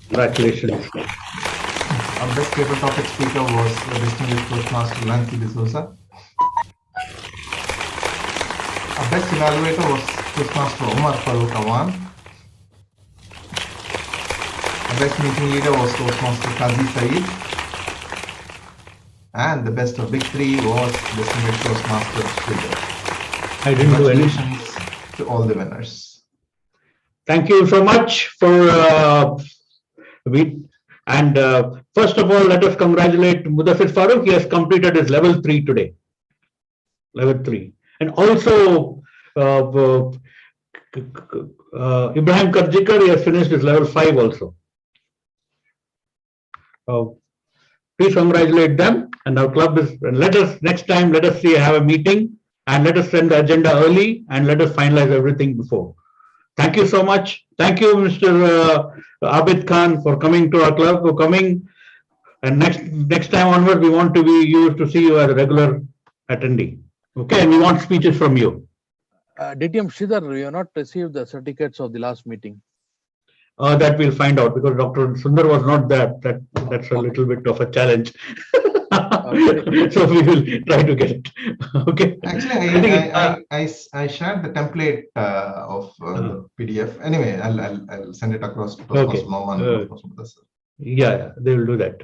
Congratulations. Our best paper topic speaker was distinguished Toastmaster Nancy D'Souza. Our best evaluator was Toastmaster Umar Farooq Awan. Our best meeting leader was Toastmaster Qazi Saeed. And the best of big three was distinguished Toastmaster Sridhar. I didn't do any. Congratulations to all the winners. Thank you so much for first of all, let us congratulate Mudassir Farooq. He has completed his level 3 today. Level 3. And also Ibrahim Karjikar, he has finished his level 5 also. Please congratulate them. And our club is, and next time, let us have a meeting and let us send the agenda early and let us finalize everything before. Thank you so much. Thank you, Mr. Abid Khan, for coming to our club, for coming. And next time onward, we want to see you as a regular attendee. Okay, and we want speeches from you. DTM Sridhar, you have not received the certificates of the last meeting. That we'll find out because Dr. Sundar was not there. That's a little bit of a challenge. So we will try to get it. Okay. Actually, I shared the template of the PDF. Anyway, I'll send it across to Toastmaster Mohammed. Yeah, they will do that.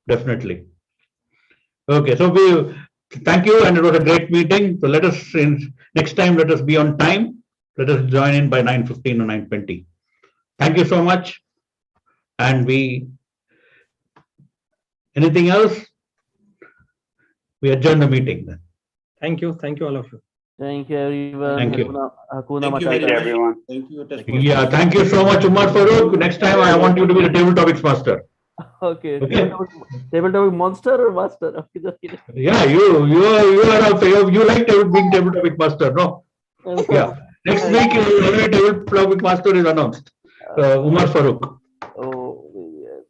Definitely. Okay, so thank you, and it was a great meeting. So let us, next time, let us be on time. Let us join in by 9:15 or 9:20. Thank you so much. And anything else? We adjourn the meeting then. Thank you all of you. Thank you, everyone. Thank you. Thank you, everyone. Thank you. Yeah, thank you so much, Umar Farooq. Next time, I want you to be the table topics master. Okay. Table topic monster or master? Yeah, you are also, you like being table topic master, no? Yeah. Next week, table topic master is announced. Umar Farooq. Oh, yes.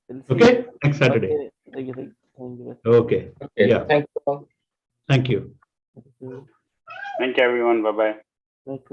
We'll Okay, next Saturday. Okay. Thank you. Okay. Yeah. Thank you. Thank you. Thank you, everyone. Bye-bye. Thank you.